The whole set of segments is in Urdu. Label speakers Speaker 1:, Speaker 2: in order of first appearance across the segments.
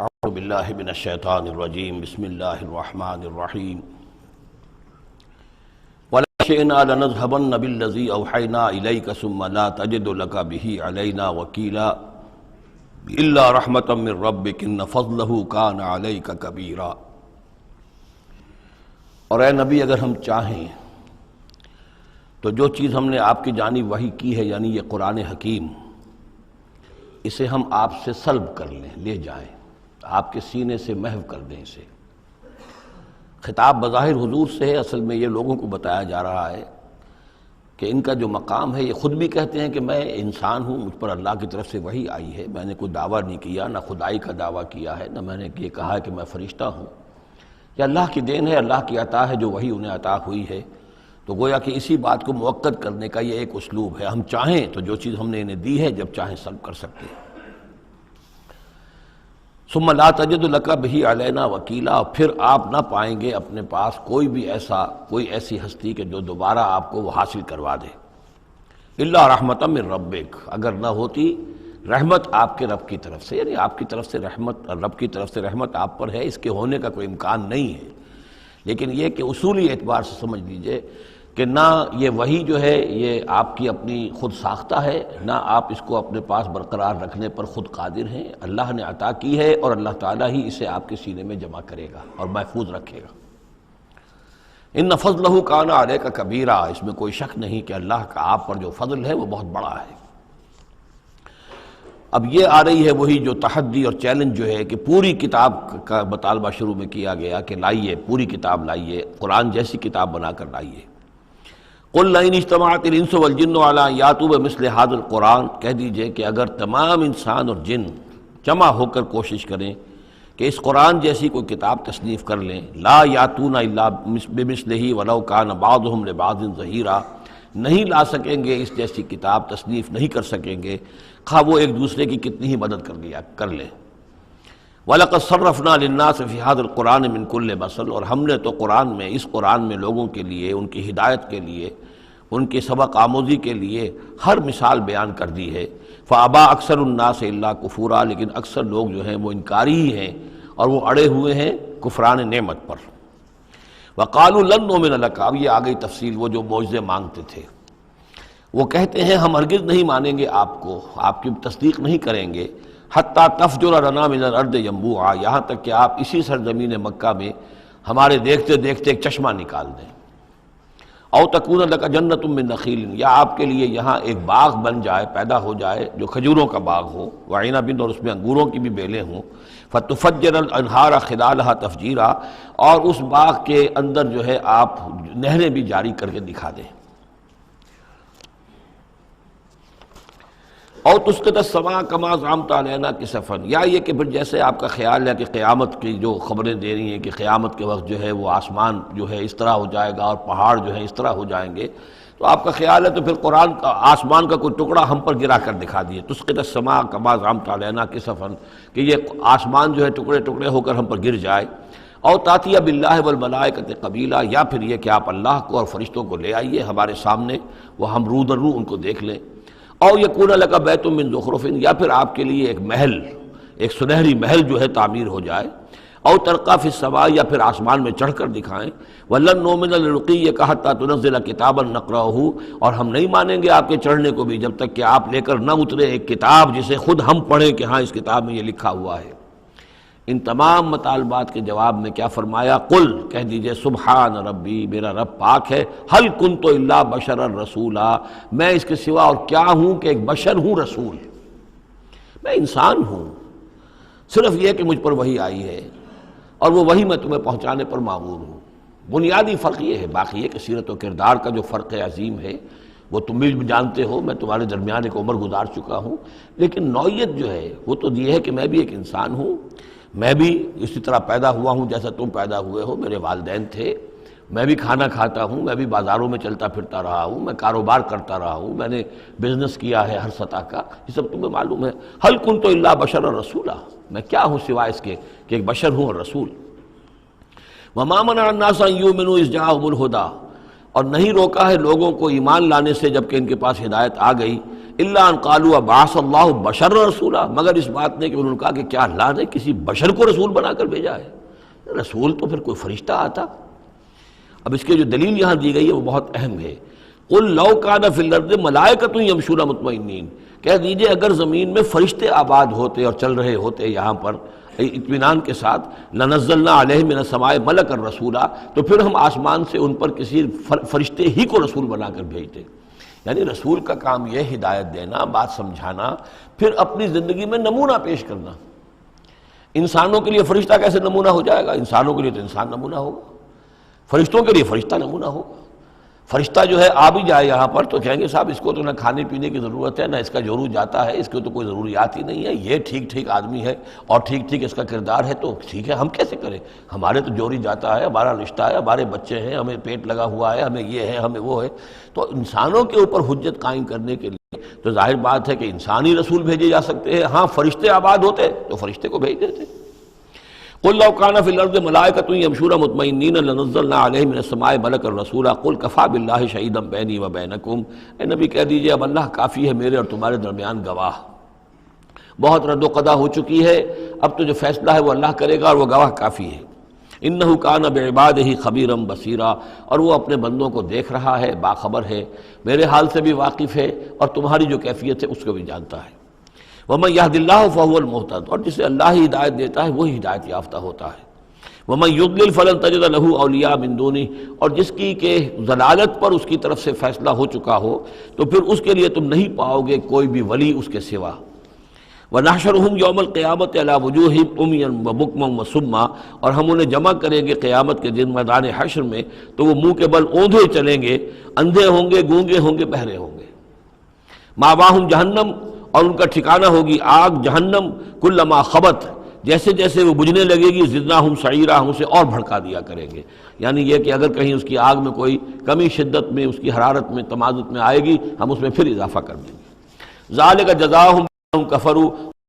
Speaker 1: اعوذ باللہ من الشیطان الرجیم بسم اللہ الرحمن الرحیم وَلَا شِئْنَا لَنَذْهَبَنَّ بِالَّذِي أَوْحَيْنَا إِلَيْكَ ثُمَّ لَا تَجِدُ لَكَ بِهِ عَلَيْنَا وَكِيلًا إِلَّا رَحْمَةً مِّن رَّبِّكَ إِنَّ فَضْلَهُ كَانَ عَلَيْكَ كَبِيرًا۔ اور اے نبی، اگر ہم چاہیں تو جو چیز ہم نے آپ کی جانب وحی کی ہے، یعنی یہ قرآن حکیم، اسے ہم آپ سے سلب کر لیں، لے جائیں، آپ کے سینے سے محو کر دیں اسے۔ خطاب بظاہر حضور سے ہے، اصل میں یہ لوگوں کو بتایا جا رہا ہے کہ ان کا جو مقام ہے، یہ خود بھی کہتے ہیں کہ میں انسان ہوں، مجھ پر اللہ کی طرف سے وحی آئی ہے، میں نے کوئی دعویٰ نہیں کیا، نہ خدائی کا دعویٰ کیا ہے، نہ میں نے یہ کہا ہے کہ میں فرشتہ ہوں، یہ اللہ کی دین ہے، اللہ کی عطا ہے جو وحی انہیں عطا ہوئی ہے۔ تو گویا کہ اسی بات کو مؤکد کرنے کا یہ ایک اسلوب ہے، ہم چاہیں تو جو چیز ہم نے انہیں دی ہے جب چاہیں سلب کر سکتے ہیں۔ ثم لا تجد لک بہ علینا وکیلا، پھر آپ نہ پائیں گے اپنے پاس کوئی ایسی ہستی کہ جو دوبارہ آپ کو وہ حاصل کروا دے۔ الا رحمۃ من ربک، اگر نہ ہوتی رحمت آپ کے رب کی طرف سے، یعنی آپ کی طرف سے رحمت، رب کی طرف سے رحمت آپ پر ہے، اس کے ہونے کا کوئی امکان نہیں ہے، لیکن یہ کہ اصولی اعتبار سے سمجھ لیجئے کہ نہ یہ وحی جو ہے یہ آپ کی اپنی خود ساختہ ہے، نہ آپ اس کو اپنے پاس برقرار رکھنے پر خود قادر ہیں، اللہ نے عطا کی ہے اور اللہ تعالیٰ ہی اسے آپ کے سینے میں جمع کرے گا اور محفوظ رکھے گا۔ ان فضلہ کان علیک کبیرا، اس میں کوئی شک نہیں کہ اللہ کا آپ پر جو فضل ہے وہ بہت بڑا ہے۔ اب یہ آ رہی ہے وہی جو تحدی اور چیلنج جو ہے کہ پوری کتاب کا مطالبہ شروع میں کیا گیا کہ لائیے، پوری کتاب لائیے، قرآن جیسی کتاب بنا کر لائیے۔ قل لئن اجتمعت الانس والجن علی ان یاتوا بمثل ھذا القرآن، کہہ دیجئے کہ اگر تمام انسان اور جن جمع ہو کر کوشش کریں کہ اس قرآن جیسی کوئی کتاب تصنیف کر لیں، لا یاتون الا بمثلہ ولو کان بعضهم لبعض ظہیرا، نہیں لا سکیں گے اس جیسی کتاب، تصنیف نہیں کر سکیں گے، خواہ وہ ایک دوسرے کی کتنی ہی مدد کر لیں۔ وَلَقَدْ صَرَّفْنَا لِلنَّاسِ فِي هَذَا الْقُرْآنِ مِنْ كُلِّ مَثَلٍ، اور ہم نے تو قرآن میں، اس قرآن میں لوگوں کے لیے، ان کی ہدایت کے لیے، ان کی سبق آموزی کے لیے ہر مثال بیان کر دی ہے۔ فَأَبَى أَكْثَرُ النَّاسِ إِلَّا كُفُورًا، لیکن اکثر لوگ جو ہیں وہ انکاری ہی ہیں اور وہ اڑے ہوئے ہیں کفران نعمت پر۔ وَقَالُوا لَن نُّؤْمِنَ لَكَ، اب یہ آ گئی تفصیل، وہ جو معجزے مانگتے تھے، وہ کہتے ہیں ہم ہرگز نہیں مانیں گے آپ کو، آپ کی تصدیق نہیں کریں گے، حتیٰ تفجر لنا من الارض ینبوعا، یہاں تک کہ آپ اسی سرزمین مکہ میں ہمارے دیکھتے دیکھتے ایک چشمہ نکال دیں۔ او تکون لک جنت من نخیل، یا آپ کے لیے یہاں ایک باغ بن جائے، پیدا ہو جائے جو کھجوروں کا باغ ہو، وعنب، اور اس میں انگوروں کی بھی بیلیں ہوں، فتفجر الانہار خلالها تفجیرا، اور اس باغ کے اندر جو ہے آپ نہریں بھی جاری کر کے دکھا دیں۔ اور تسقط السماء کما زعمت علینا کسفا، یا یہ کہ پھر جیسے آپ کا خیال ہے کہ قیامت کی جو خبریں دے رہی ہیں کہ قیامت کے وقت جو ہے وہ آسمان جو ہے اس طرح ہو جائے گا اور پہاڑ جو ہے اس طرح ہو جائیں گے، تو آپ کا خیال ہے تو پھر قرآن کا آسمان کا کوئی ٹکڑا ہم پر گرا کر دکھا دیے، تسقط السماء کما زعمت علینا کسفا، کہ یہ آسمان جو ہے ٹکڑے ٹکڑے ہو کر ہم پر گر جائے۔ اور تاتیہ باللہ والملائکۃ قبیلا، یا پھر یہ کہ آپ اللہ کو اور فرشتوں کو لے آئیے ہمارے سامنے، وہ ہم رو در رو ان کو دیکھ لیں۔ او یکون لک بیت من زخرف، یا پھر آپ کے لیے ایک محل، ایک سنہری محل جو ہے تعمیر ہو جائے۔ او ترقی فی السماء، یا پھر آسمان میں چڑھ کر دکھائیں۔ ولن نؤمن لرقیک حتی تنزل کتابا نقرأہ، اور ہم نہیں مانیں گے آپ کے چڑھنے کو بھی جب تک کہ آپ لے کر نہ اترے ایک کتاب جسے خود ہم پڑھیں کہ ہاں اس کتاب میں یہ لکھا ہوا ہے۔ ان تمام مطالبات کے جواب میں کیا فرمایا؟ قل، کہہ دیجئے سبحان ربی، میرا رب پاک ہے، هل كنت الا بشرا رسولا، میں اس کے سوا اور کیا ہوں کہ ایک بشر ہوں، رسول، میں انسان ہوں، صرف یہ کہ مجھ پر وحی آئی ہے اور وہ وحی میں تمہیں پہنچانے پر مامور ہوں۔ بنیادی فرق یہ ہے، باقی یہ کہ سیرت و کردار کا جو فرق عظیم ہے وہ تم بھی جانتے ہو، میں تمہارے درمیان ایک عمر گزار چکا ہوں، لیکن نوعیت جو ہے وہ تو یہ ہے کہ میں بھی ایک انسان ہوں، میں بھی اسی طرح پیدا ہوا ہوں جیسا تم پیدا ہوئے ہو، میرے والدین تھے، میں بھی کھانا کھاتا ہوں، میں بھی بازاروں میں چلتا پھرتا رہا ہوں، میں کاروبار کرتا رہا ہوں، میں نے بزنس کیا ہے ہر سطح کا، یہ سب تمہیں معلوم ہے۔ هل كنت الا بشرا رسولا، میں کیا ہوں سوائے اس کے کہ ایک بشر ہوں اور رسول۔ وما منع الناس ان يؤمنوا اذ جاءهم الهدى، اور نہیں روکا ہے لوگوں کو ایمان لانے سے جب کہ ان کے پاس ہدایت آ گئی، الا ان قالوا ابعث اللہ بشر رسولا، مگر اس بات نے کہ انہوں نے کہا کہ کیا اللہ نے کسی بشر کو رسول بنا کر بھیجا ہے؟ رسول تو پھر کوئی فرشتہ آتا۔ اب اس کی جو دلیل یہاں دی گئی ہے وہ بہت اہم ہے۔ قل لو کان فی الارض ملائکۃ یمشون مطمئنین، کہہ دیجئے اگر زمین میں فرشتے آباد ہوتے اور چل رہے ہوتے یہاں پر اطمینان کے ساتھ، لنزلنا علیہم من السماء ملکا رسولا، تو پھر ہم آسمان سے ان پر کسی فرشتے ہی کو رسول بنا کر بھیجتے۔ یعنی رسول کا کام یہ ہدایت دینا، بات سمجھانا، پھر اپنی زندگی میں نمونہ پیش کرنا۔ انسانوں کے لیے فرشتہ کیسے نمونہ ہو جائے گا؟ انسانوں کے لیے تو انسان نمونہ ہوگا، فرشتوں کے لیے فرشتہ نمونہ ہوگا۔ فرشتہ جو ہے آ بھی جائے یہاں پر تو کہیں گے صاحب اس کو تو نہ کھانے پینے کی ضرورت ہے، نہ اس کا جورو جاتا ہے، اس کو تو کوئی ضروریات ہی نہیں ہے، یہ ٹھیک ٹھیک آدمی ہے اور ٹھیک ٹھیک اس کا کردار ہے، تو ٹھیک ہے ہم کیسے کریں؟ ہمارے تو جوری جاتا ہے، ہمارا رشتہ ہے، ہمارے بچے ہیں، ہمیں پیٹ لگا ہوا ہے، ہمیں یہ ہے، ہمیں وہ ہے۔ تو انسانوں کے اوپر حجت قائم کرنے کے لیے تو ظاہر بات ہے کہ انسانی رسول بھیجے جا سکتے ہیں۔ ہاں فرشتے آباد ہوتے تو فرشتے کو بھیج دیتے۔ قل لو کان فی الارض ملائکۃ یمشون مطمئنین لنزلنا علیہم من السماء ملکا رسولا قل کفی باللہ شہیدا بینی و بینکم، اے نبی کہہ دیجئے اب اللہ کافی ہے میرے اور تمہارے درمیان گواہ۔ بہت رد و قضا ہو چکی ہے، اب تو جو فیصلہ ہے وہ اللہ کرے گا اور وہ گواہ کافی ہے۔ انہ کان بعبادہ خبیرا بصیرا، اور وہ اپنے بندوں کو دیکھ رہا ہے، باخبر ہے، میرے حال سے بھی واقف ہے اور تمہاری جو کیفیت ہے اس کو بھی جانتا ہے۔ وَمَن يَهْدِ اللَّهُ فَهُوَ الْمُهْتَدِ، اور جسے اللہ ہی ہدایت دیتا ہے وہی ہدایت یافتہ ہوتا ہے۔ وَمَن يُضْلِلْ فَلَن تَجِدَ لَهُ أَوْلِيَاءَ مِن دُونِهِ، اور جس کی کہ ضلالت پر اس کی طرف سے فیصلہ ہو چکا ہو تو پھر اس کے لیے تم نہیں پاؤ گے کوئی بھی ولی اس کے سوا۔ وَنَحْشُرُهُمْ يَوْمَ الْقِيَامَةِ عَلَىٰ وُجُوهِهِمْ عُمْيًا وَبُكْمًا وَصُمًّا، اور ہم انہیں جمع کریں گے قیامت کے دن میدان حشر میں تو وہ منہ کے بل اوندھے چلیں گے، اندھے ہوں گے، گونگے ہوں گے، بہرے ہوں گے۔ مَأْوَاهُمْ جَهَنَّمُ، اور ان کا ٹھکانہ ہوگی آگ جہنم، کلما خبت، جیسے جیسے وہ بجھنے لگے گی زدناہم سعیرا، ہم اسے اور بھڑکا دیا کریں گے۔ یعنی یہ کہ اگر کہیں اس کی آگ میں کوئی کمی شدت میں، اس کی حرارت میں، تمازت میں آئے گی ہم اس میں پھر اضافہ کر دیں گے۔ ذالک جزاؤہم بما کفروا،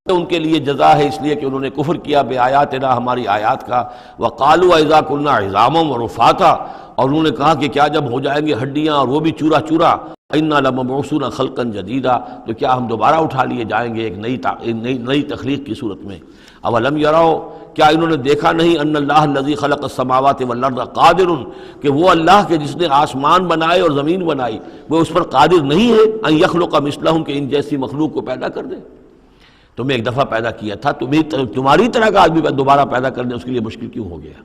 Speaker 1: ان کے لیے جزا ہے اس لیے کہ انہوں نے کفر کیا بے آیاتنا، ہماری آیات کا۔ وقالوا اذا كنا عظاما ورفاتا، اور انہوں نے کہا کہ کیا جب ہو جائیں گے ہڈیاں اور وہ بھی چورا چورا، انا لمبعوثون خلقا جدیدا، تو کیا ہم دوبارہ اٹھا لیے جائیں گے ایک نئی تخلیق کی صورت میں۔ اولم یروا، کیا انہوں نے دیکھا نہیں، ان اللہ الذی خلق السماوات والارض قادر، کہ وہ اللہ کے جس نے آسمان بنائے اور زمین بنائی وہ اس پر قادر نہیں ہے، ان یخلق مثلہم، کہ ان جیسی مخلوق کو پیدا کر دے۔ تمہیں ایک دفعہ پیدا کیا تھا، تمہاری طرح کا آدمی دوبارہ پیدا کرنے اس کے لیے مشکل کیوں ہو گیا؟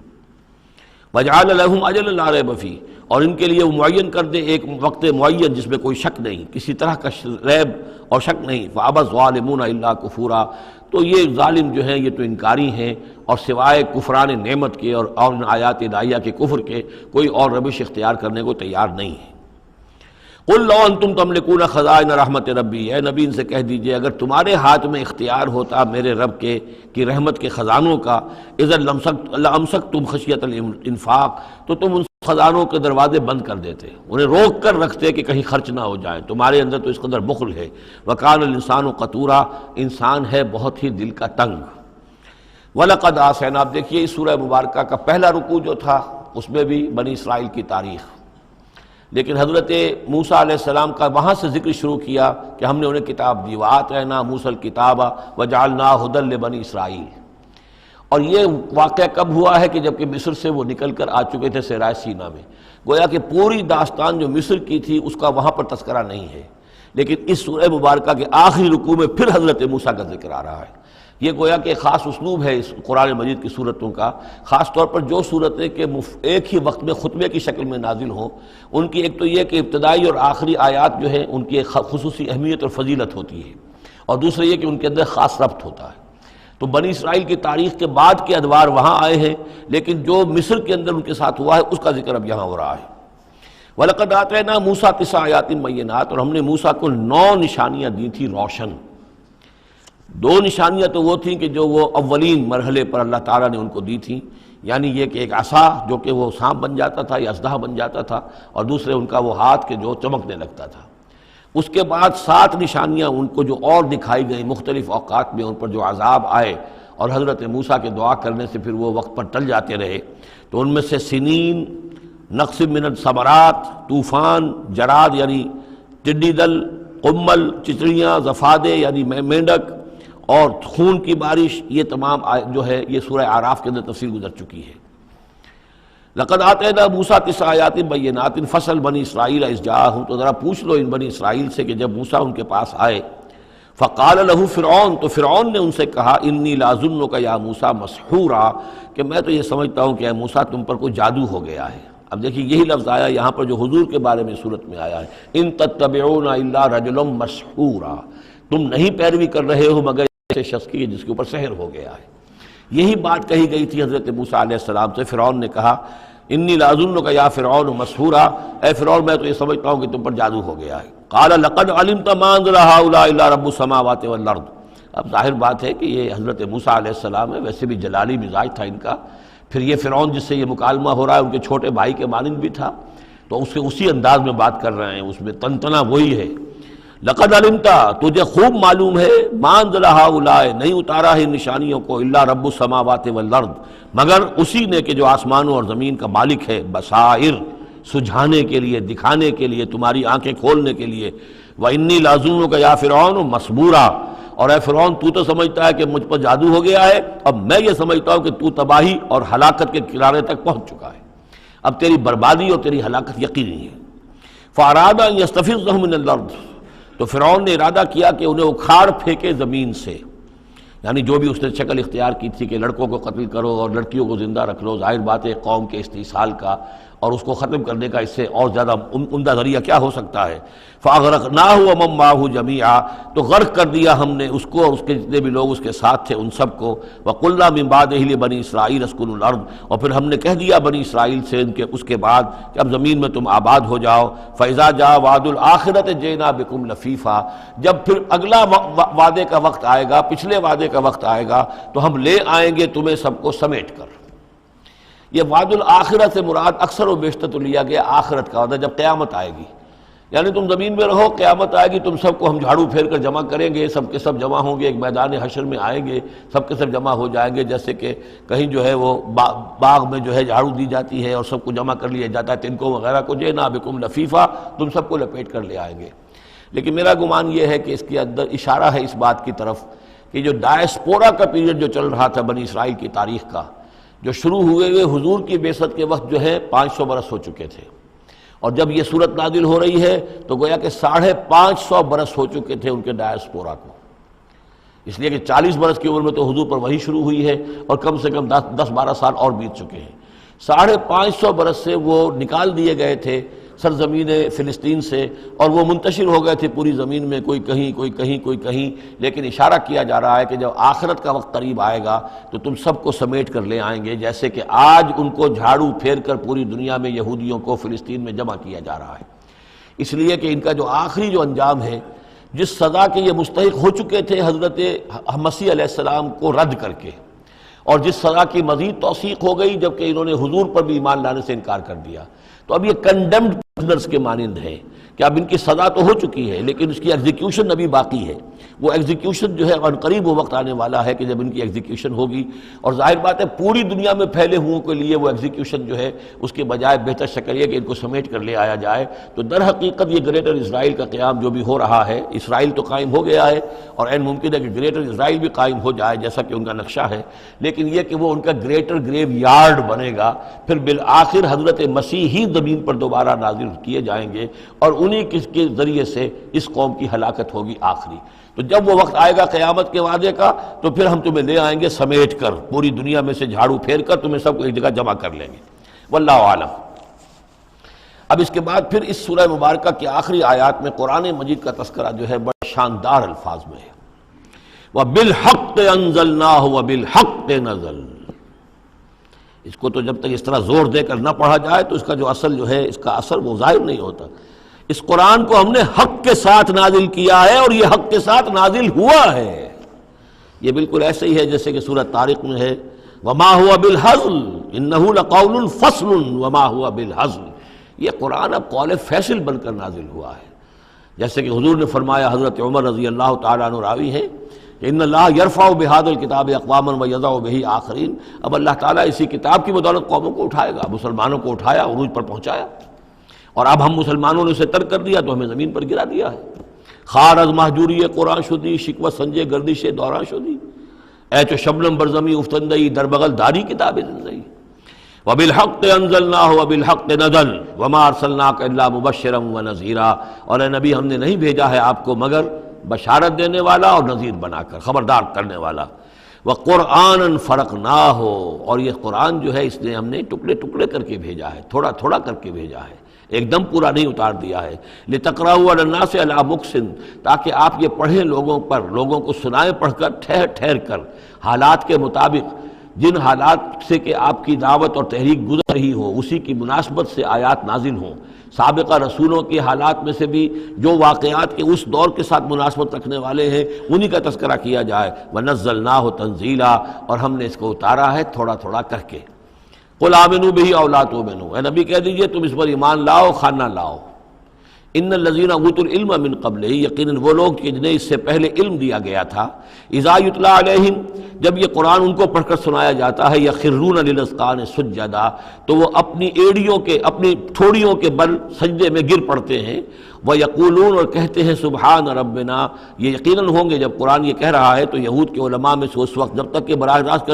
Speaker 1: وَجَعَلَ لَهُمْ أَجَلًا لَا رَيْبَ فِيهِ، اور ان کے لیے وہ معین کر دے ایک وقت معین جس میں کوئی شک نہیں، کسی طرح کا ریب اور شک نہیں۔ فَأَبَى الظَّالِمُونَ إِلَّا كُفُورًا، تو یہ ظالم جو ہیں یہ تو انکاری ہیں اور سوائے کفران نعمت کے اور ان آیات الہیہ کے کفر کے کوئی اور روش اختیار کرنے کو تیار نہیں ہے۔ قل لو انتم تملکون خزائن رحمت ربی، اے نبی ان سے کہہ دیجئے اگر تمہارے ہاتھ میں اختیار ہوتا میرے رب کے کی رحمت کے خزانوں کا، اذا لامسکتم خشیۃ الانفاق، تو تم ان خزانوں کے دروازے بند کر دیتے، انہیں روک کر رکھتے کہ کہیں خرچ نہ ہو جائیں، تمہارے اندر تو اس قدر بخل ہے۔ وکان الانسان قتورا، انسان ہے بہت ہی دل کا تنگ۔ وَلَقَدْ آتَيْنَا، آپ دیکھیے اس سورہ مبارکہ کا پہلا رکوع جو تھا اس میں بھی بنی اسرائیل کی تاریخ، لیکن حضرت موسیٰ علیہ السلام کا وہاں سے ذکر شروع کیا کہ ہم نے انہیں کتاب دی، وَآتَيْنَا مُوسَى الْكِتَابَ وَجَعَلْنَاهُ هُدًى لِبَنِي اسرائیل۔ اور یہ واقعہ کب ہوا ہے کہ جب کہ مصر سے وہ نکل کر آ چکے تھے صحرائے سینا میں، گویا کہ پوری داستان جو مصر کی تھی اس کا وہاں پر تذکرہ نہیں ہے، لیکن اس سورہ مبارکہ کے آخری رکوع میں پھر حضرت موسیٰ کا ذکر آ رہا ہے۔ یہ گویا کہ خاص اسلوب ہے اس قرآن مجید کی صورتوں کا، خاص طور پر جو صورتیں کہ ایک ہی وقت میں خطبے کی شکل میں نازل ہوں، ان کی ایک تو یہ کہ ابتدائی اور آخری آیات جو ہیں ان کی ایک خصوصی اہمیت اور فضیلت ہوتی ہے، اور دوسرا یہ کہ ان کے اندر خاص ربط ہوتا ہے۔ تو بنی اسرائیل کی تاریخ کے بعد کے ادوار وہاں آئے ہیں، لیکن جو مصر کے اندر ان کے ساتھ ہوا ہے اس کا ذکر اب یہاں ہو رہا ہے۔ وَلَقَدْ آتَيْنَا مُوسَىٰ 9 آیات بینات، اور ہم نے موسیٰ کو 9 نشانیاں دی تھیں روشن۔ 2 نشانیاں تو وہ تھیں کہ جو وہ اولین مرحلے پر اللہ تعالیٰ نے ان کو دی تھیں، یعنی یہ کہ ایک عصا جو کہ وہ سانپ بن جاتا تھا یا اژدہا بن جاتا تھا، اور دوسرے ان کا وہ ہاتھ کے جو چمکنے لگتا تھا۔ اس کے بعد 7 نشانیاں ان کو جو اور دکھائی گئیں مختلف اوقات میں، ان پر جو عذاب آئے اور حضرت موسیٰ کے دعا کرنے سے پھر وہ وقت پر ٹل جاتے رہے، تو ان میں سے سنین، نقص من الثمرات، طوفان، جراد یعنی ٹڈی دل، قمل چچڑیاں، ضفادع یعنی مینڈک، اور خون کی بارش، یہ تمام جو ہے یہ سورہ اعراف کے اندر تفصیل گزر چکی ہے۔ لقد آتینا موسیٰ 9 آیات بینات فاسأل بنی اسرائیل اذ جاءہم، تو ذرا پوچھ لو ان بنی اسرائیل سے کہ جب موسیٰ ان کے پاس آئے، فقال لہ فرعون، تو فرعون نے ان سے کہا انی لاظنک یا موسیٰ مسحورا، کہ میں تو یہ سمجھتا ہوں کہ اے موسیٰ تم پر کوئی جادو ہو گیا ہے۔ اب دیکھیے یہی لفظ آیا یہاں پر جو حضور کے بارے میں صورت میں آیا ہے، ان تتبعون الا رجلا مسحورا، تم نہیں پیروی کر رہے ہو مگر ایسے شخص کی جس کے اوپر سحر ہو گیا ہے۔ یہی بات کہی گئی تھی حضرت موسیٰ علیہ السلام سے۔ فرعون نے کہا انی لاظنک یا فرعون مسحورا، اے فرعون میں تو یہ سمجھتا ہوں کہ تم پر جادو ہو گیا ہے۔ قال لقد علمت ما انزل هؤلاء الا رب السماوات والارض، اب ظاہر بات ہے کہ یہ حضرت موسیٰ علیہ السلام ہے، ویسے بھی جلالی مزاج تھا ان کا، پھر یہ فرعون جس سے یہ مکالمہ ہو رہا ہے ان کے چھوٹے بھائی کے مانند بھی تھا، تو اس سے اسی انداز میں بات کر رہے ہیں، اس میں تنتنا وہی ہے۔ لقد علمت، تجھے خوب معلوم ہے، ما انزل هؤلاء، نہیں اتارا ہے نشانیوں کو، الا رب السماوات والارض، مگر اسی نے کہ جو آسمانوں اور زمین کا مالک ہے، بصائر، سجھانے کے لیے، دکھانے کے لیے، تمہاری آنکھیں کھولنے کے لیے۔ وَإِنِّي لَأَظُنُّكَ يَا فِرْعَوْنُ مَصْبُورًا، اور اے فرعون تو تو سمجھتا ہے کہ مجھ پر جادو ہو گیا ہے، اب میں یہ سمجھتا ہوں کہ تو تباہی اور ہلاکت کے کنارے تک پہنچ چکا ہے، اب تیری بربادی اور تیری ہلاکت یقینی ہے۔ فَأَرَادَ أَن يَسْتَفِزَّهُم مِّنَ الْأَرْضِ، تو فرعون نے ارادہ کیا کہ انہیں اکھاڑ پھینکے زمین سے، یعنی جو بھی اس نے شکل اختیار کی تھی کہ لڑکوں کو قتل کرو اور لڑکیوں کو زندہ رکھ لو، ظاہر بات ہے قوم کے استحصال کا اور اس کو ختم کرنے کا اس سے اور زیادہ عمدہ ذریعہ کیا ہو سکتا ہے۔ فَأَغْرَقْنَاهُ وَمَن مَّعَهُ جَمِيعًا، تو غرق کر دیا ہم نے اس کو اور اس کے جتنے بھی لوگ اس کے ساتھ تھے ان سب کو۔ وَقُلْنَا مِن بَعْدِهِ لِبَنِي إِسْرَائِيلَ اسْكُنُوا الْأَرْضَ، اور پھر ہم نے کہہ دیا بنی اسرائیل سے اس کے بعد کہ اب زمین میں تم آباد ہو جاؤ۔ فَإِذَا جَاءَ وَعْدُ الْآخِرَةِ جِئْنَا بِكُمْ لَفِيفًا، جب پھر اگلا وعدے کا وقت آئے گا، پچھلے وعدے کا وقت آئے گا تو ہم لے آئیں گے تمہیں سب کو سمیٹ کر۔ یہ وعد الآخرت سے مراد اکثر و بیشتر تو لیا گیا آخرت کا وعدہ، جب قیامت آئے گی، یعنی تم زمین میں رہو، قیامت آئے گی، تم سب کو ہم جھاڑو پھیر کر جمع کریں گے، سب کے سب جمع ہوں گے، ایک میدان حشر میں آئیں گے، سب کے سب جمع ہو جائیں گے، جیسے کہ کہیں جو ہے وہ باغ میں جو ہے جھاڑو دی جاتی ہے اور سب کو جمع کر لیا جاتا ہے، تنکوں وغیرہ کو، جئنا بکم لفیفا، تم سب کو لپیٹ کر لے آئیں گے۔ لیکن میرا گمان یہ ہے کہ اس کے اندر اشارہ ہے اس بات کی طرف کہ جو ڈائسپورا کا پیریڈ جو چل رہا تھا بنی اسرائیل کی تاریخ کا، جو شروع ہوئے حضور کی بعثت کے وقت جو ہے 500 برس ہو چکے تھے، اور جب یہ صورت نازل ہو رہی ہے تو گویا کہ 550 برس ہو چکے تھے ان کے ڈائسپورا کو، اس لیے کہ 40 برس کی عمر میں تو حضور پر وحی شروع ہوئی ہے اور کم سے کم 10-12 سال اور بیت چکے ہیں۔ 550 برس سے وہ نکال دیے گئے تھے سرزمین فلسطین سے، اور وہ منتشر ہو گئے تھے پوری زمین میں، کوئی کہیں کوئی کہیں کوئی کہیں، لیکن اشارہ کیا جا رہا ہے کہ جب آخرت کا وقت قریب آئے گا تو تم سب کو سمیٹ کر لے آئیں گے، جیسے کہ آج ان کو جھاڑو پھیر کر پوری دنیا میں یہودیوں کو فلسطین میں جمع کیا جا رہا ہے۔ اس لیے کہ ان کا جو آخری جو انجام ہے، جس سزا کے یہ مستحق ہو چکے تھے حضرت مسیح علیہ السلام کو رد کر کے، اور جس سزا کی مزید توثیق ہو گئی جبکہ انہوں نے حضور پر بھی ایمان لانے سے انکار کر دیا، تو اب یہ کنڈیمڈ پرزنرز کے مانند ہے کہ اب ان کی سزا تو ہو چکی ہے لیکن اس کی ایگزیکیوشن ابھی باقی ہے۔ وہ ایگزیکیوشن جو ہے عنقریب وہ وقت آنے والا ہے کہ جب ان کی ایگزیکیوشن ہوگی، اور ظاہر بات ہے پوری دنیا میں پھیلے ہوئوں کے لیے وہ ایگزیکیوشن جو ہے اس کے بجائے بہتر شکل یہ کہ ان کو سمیٹ کر لے آیا جائے۔ تو در حقیقت یہ گریٹر اسرائیل کا قیام جو بھی ہو رہا ہے، اسرائیل تو قائم ہو گیا ہے اور عین ممکن ہے کہ گریٹر اسرائیل بھی قائم ہو جائے جیسا کہ ان کا نقشہ ہے، لیکن یہ کہ وہ ان کا گریٹر گریو یارڈ بنے گا، پھر بالآخر حضرت مسیح ہی زمین پر دوبارہ نازل کیے جائیں گے اور انہی کے ذریعے سے اس قوم کی ہلاکت ہوگی آخری۔ تو جب وہ وقت آئے گا قیامت کے وعدے کا تو پھر ہم تمہیں لے آئیں گے سمیٹ کر، پوری دنیا میں سے جھاڑو پھیر کر تمہیں سب کو ایک جگہ جمع کر لیں گے۔ واللہ عالم۔ اب اس کے بعد پھر اس سورہ مبارکہ کی آخری آیات میں قرآن مجید کا تذکرہ جو ہے بڑے شاندار الفاظ میں ہے، وَبِالْحَقِّ أَنزَلْنَاهُ وَبِالْحَقِّ نَزَلَ۔ اس کو تو جب تک اس طرح زور دے کر نہ پڑھا جائے تو اس کا جو اصل جو ہے اس کا اثر وہ ظاہر نہیں ہوتا۔ اس قرآن کو ہم نے حق کے ساتھ نازل کیا ہے اور یہ حق کے ساتھ نازل ہوا ہے۔ یہ بالکل ایسے ہی ہے جیسے کہ سورۃ طارق میں ہے وما هو بالهزل انه لقول فصل وما هو بالهزل۔ یہ قرآن اب قول فیصل بن کر نازل ہوا ہے، جیسے کہ حضور نے فرمایا، حضرت عمر رضی اللہ تعالیٰ عنہ راوی ہیں کہ ان اللہ یرفع بهذا الکتاب اقواما ویضع به آخرین۔ اب اللہ تعالیٰ اسی کتاب کی بدولت قوموں کو اٹھائے گا، مسلمانوں کو اٹھایا، عروج پر پہنچایا، اور اب ہم مسلمانوں نے اسے ترک کر دیا تو ہمیں زمین پر گرا دیا ہے۔ خار از محجوری قرآن شدی، شکوہ سنجے گردش دوران شدی، اے چو شبنم برزمی افتندئی در بغل داری کتاب زندگی، وبالحق انزلناہ وبالحق نزل وما ارسلناک الا مبشرا ونذیرا، اور اے نبی ہم نے نہیں بھیجا ہے آپ کو مگر بشارت دینے والا اور نذیر بنا کر، خبردار کرنے والا۔ وقرآنا فرقناہ، اور یہ قرآن جو ہے اس نے ہم نے ٹکڑے ٹکڑے کر کے بھیجا ہے، تھوڑا تھوڑا کر کے بھیجا ہے، ایک دم پورا نہیں اتار دیا ہے۔ لتقرأوا علی الناس علی مکث، تاکہ آپ یہ پڑھیں لوگوں پر، لوگوں کو سنائیں پڑھ کر ٹھہر ٹھہر کر، حالات کے مطابق، جن حالات سے کہ آپ کی دعوت اور تحریک گزر رہی ہو اسی کی مناسبت سے آیات نازل ہوں۔ سابقہ رسولوں کے حالات میں سے بھی جو واقعات کے اس دور کے ساتھ مناسبت رکھنے والے ہیں انہی کا تذکرہ کیا جائے۔ وَنَزَّلْنَاهُ تَنزِيلًا، اور ہم نے اس کو اتارا ہے تھوڑا تھوڑا کر کے۔ قُلْ آمِنُوا بِهِ أَوْ لَا تُؤْمِنُوا، اے نبی کہہ دیجئے تم اس پر ایمان لاؤ خواہ نہ لاؤ۔ ان الذین اوتوا العلم من قبلہ، یقیناً وہ لوگ جنہیں اس سے پہلے علم دیا گیا تھا، اذا یتلی علیہم، جب یہ قرآن ان کو پڑھ کر سنایا جاتا ہے، یخرون للاذقان سجدا، تو وہ اپنی ایڑیوں کے، اپنی ٹھوڑیوں کے بل سجدے میں گر پڑتے ہیں، ویقولون، اور کہتے ہیں سبحان ربنا، یہ یقیناً ہوں گے جب قرآن یہ کہہ رہا ہے تو یہود کے علماء میں سے اس وقت جب تک کہ براہ راست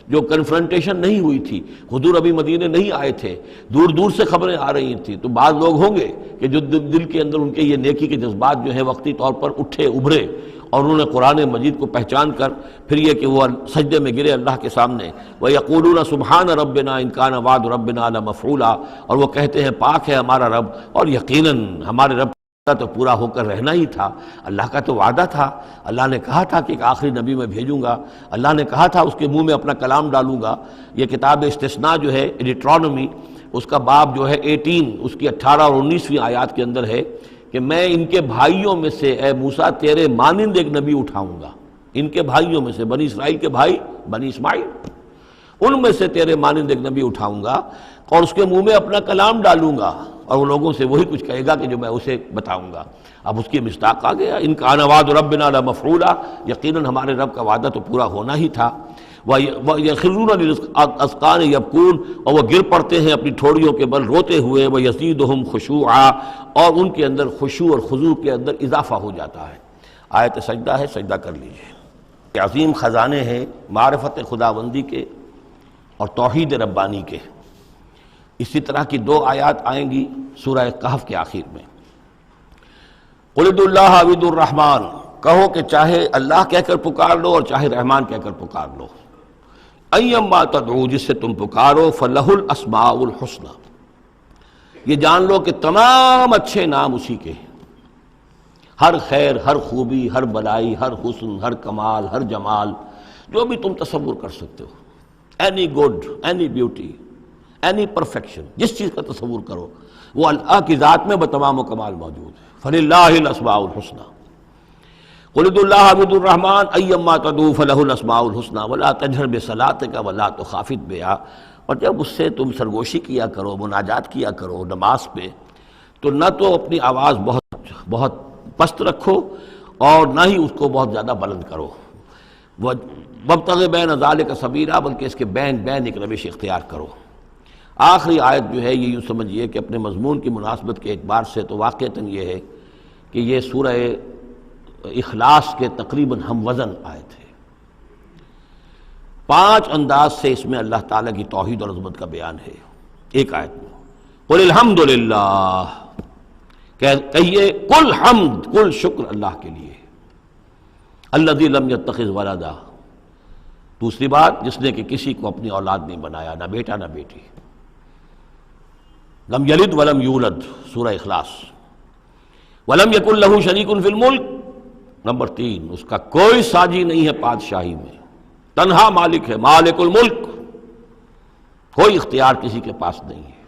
Speaker 1: جو کنفرنٹیشن نہیں ہوئی تھی، حضور ابھی مدینے نہیں آئے تھے، دور دور سے خبریں آ رہی تھیں، تو بعض لوگ ہوں گے کہ جو دل کے اندر ان کے یہ نیکی کے جذبات جو ہیں وقتی طور پر اٹھے ابھرے، اور انہوں نے قرآن مجید کو پہچان کر پھر یہ کہ وہ سجدے میں گرے اللہ کے سامنے۔ وَيَقُولُونَ سُبْحَانَ رَبِّنَا إِن كَانَ وَعْدُ رَبِّنَا لَمَفْعُولًا، اور وہ کہتے ہیں پاک ہے ہمارا رب، اور یقیناً ہمارے رب کا تو پورا ہو کر رہنا ہی تھا، اللہ کا تو وعدہ تھا، اللہ نے کہا تھا کہ ایک آخری نبی میں بھیجوں گا، اللہ نے کہا تھا اس کے منہ میں اپنا کلام ڈالوں گا۔ یہ کتاب استثناء جو ہے ڈیٹرانومی، اس کا باب جو ہے 18، اس کی 18 اور 19ویں آیات کے اندر ہے کہ میں ان کے بھائیوں میں سے اے موسیٰ تیرے مانند ایک نبی اٹھاؤں گا، ان کے بھائیوں میں سے، بنی اسرائیل کے بھائی بنی اسماعیل، ان میں سے تیرے مانند ایک نبی اٹھاؤں گا اور اس کے منہ میں اپنا کلام ڈالوں گا، اور وہ لوگوں سے وہی کچھ کہے گا کہ جو میں اسے بتاؤں گا۔ اب اس کی مصداق آ گیا، ان کان وعد ربنا لمفعولا، یقیناً ہمارے رب کا وعدہ تو پورا ہونا ہی تھا۔ وَيَخِرُّونَ لِلْأَذْقَانِ يَبْكُونَ، اور وہ گر پڑتے ہیں اپنی ٹھوڑیوں کے بل روتے ہوئے، وَيَزِيدُهُمْ خُشُوعًا، اور ان کے اندر خشوع اور خضوع کے اندر اضافہ ہو جاتا ہے۔ آیت سجدہ ہے، سجدہ کر لیجئے۔ عظیم خزانے ہیں معرفت خداوندی کے اور توحید ربانی کے۔ اسی طرح کی 2 آیات آئیں گی سورہ کہف کے آخر میں۔ قُلِ ادعوا اللَّهَ أَوِ ادعوا الرَّحْمَٰنَ، کہو کہ چاہے اللہ کہہ کر پکار لو اور چاہے رحمان کہہ کر پکار لو۔ ایما تدعو، جس سے تم پکارو، فَلَهُ الْأَسْمَاءُ الْحُسْنَى، یہ جان لو کہ تمام اچھے نام اسی کے ہیں، ہر خیر، ہر خوبی، ہر بلائی، ہر حسن، ہر کمال، ہر جمال، جو بھی تم تصور کر سکتے ہو، any good, any beauty, any perfection, جس چیز کا تصور کرو وہ اللہ کی ذات میں بتمام و کمال موجود ہے۔ فَلِلَّهِ الْأَسْمَاءُ الْحُسْنَى قُلِ ادعوا اللَّهَ أَوِ ادعوا الرَّحْمَٰنَ أَيَّمَّا تَدْعُوا فَلَهُ الْأَسْمَاءُ الْحُسْنَى وَلَا تَجْهَرْ بِصَلَاتِكَ وَلَا تُخَافِتْ بِهَا، اور جب اس سے تم سرگوشی کیا کرو، مناجات کیا کرو نماز پہ، تو نہ تو اپنی آواز بہت پست رکھو اور نہ ہی اس کو بہت زیادہ بلند کرو، وَابْتَغِ بَيْنَ ذَلِكَ سَبِيلًا، بلکہ اس کے بین ایک روش اختیار کرو۔ آخری آیت جو ہے یہ یوں سمجھیے کہ اپنے مضمون کی مناسبت کے اعتبار سے تو واقعتاً یہ ہے کہ یہ سورہ اخلاص کے تقریباً ہم وزن آیت ہے۔ 5 انداز سے اس میں اللہ تعالیٰ کی توحید اور عظمت کا بیان ہے ایک آیت میں۔ قل الحمد للہ، کہیے کل حمد، کل شکر اللہ کے لیے، الذی لم یتخذ ولدا، دوسری بات جس نے کہ کسی کو اپنی اولاد نہیں بنایا، نہ بیٹا نہ بیٹی، لم یلد ولم یولد، سورہ اخلاص۔ ولم یکن لہ شریک فی الملک، نمبر 3 اس کا کوئی ساجی نہیں ہے بادشاہی میں، تنہا مالک ہے، مالک الملک، کوئی اختیار کسی کے پاس نہیں ہے۔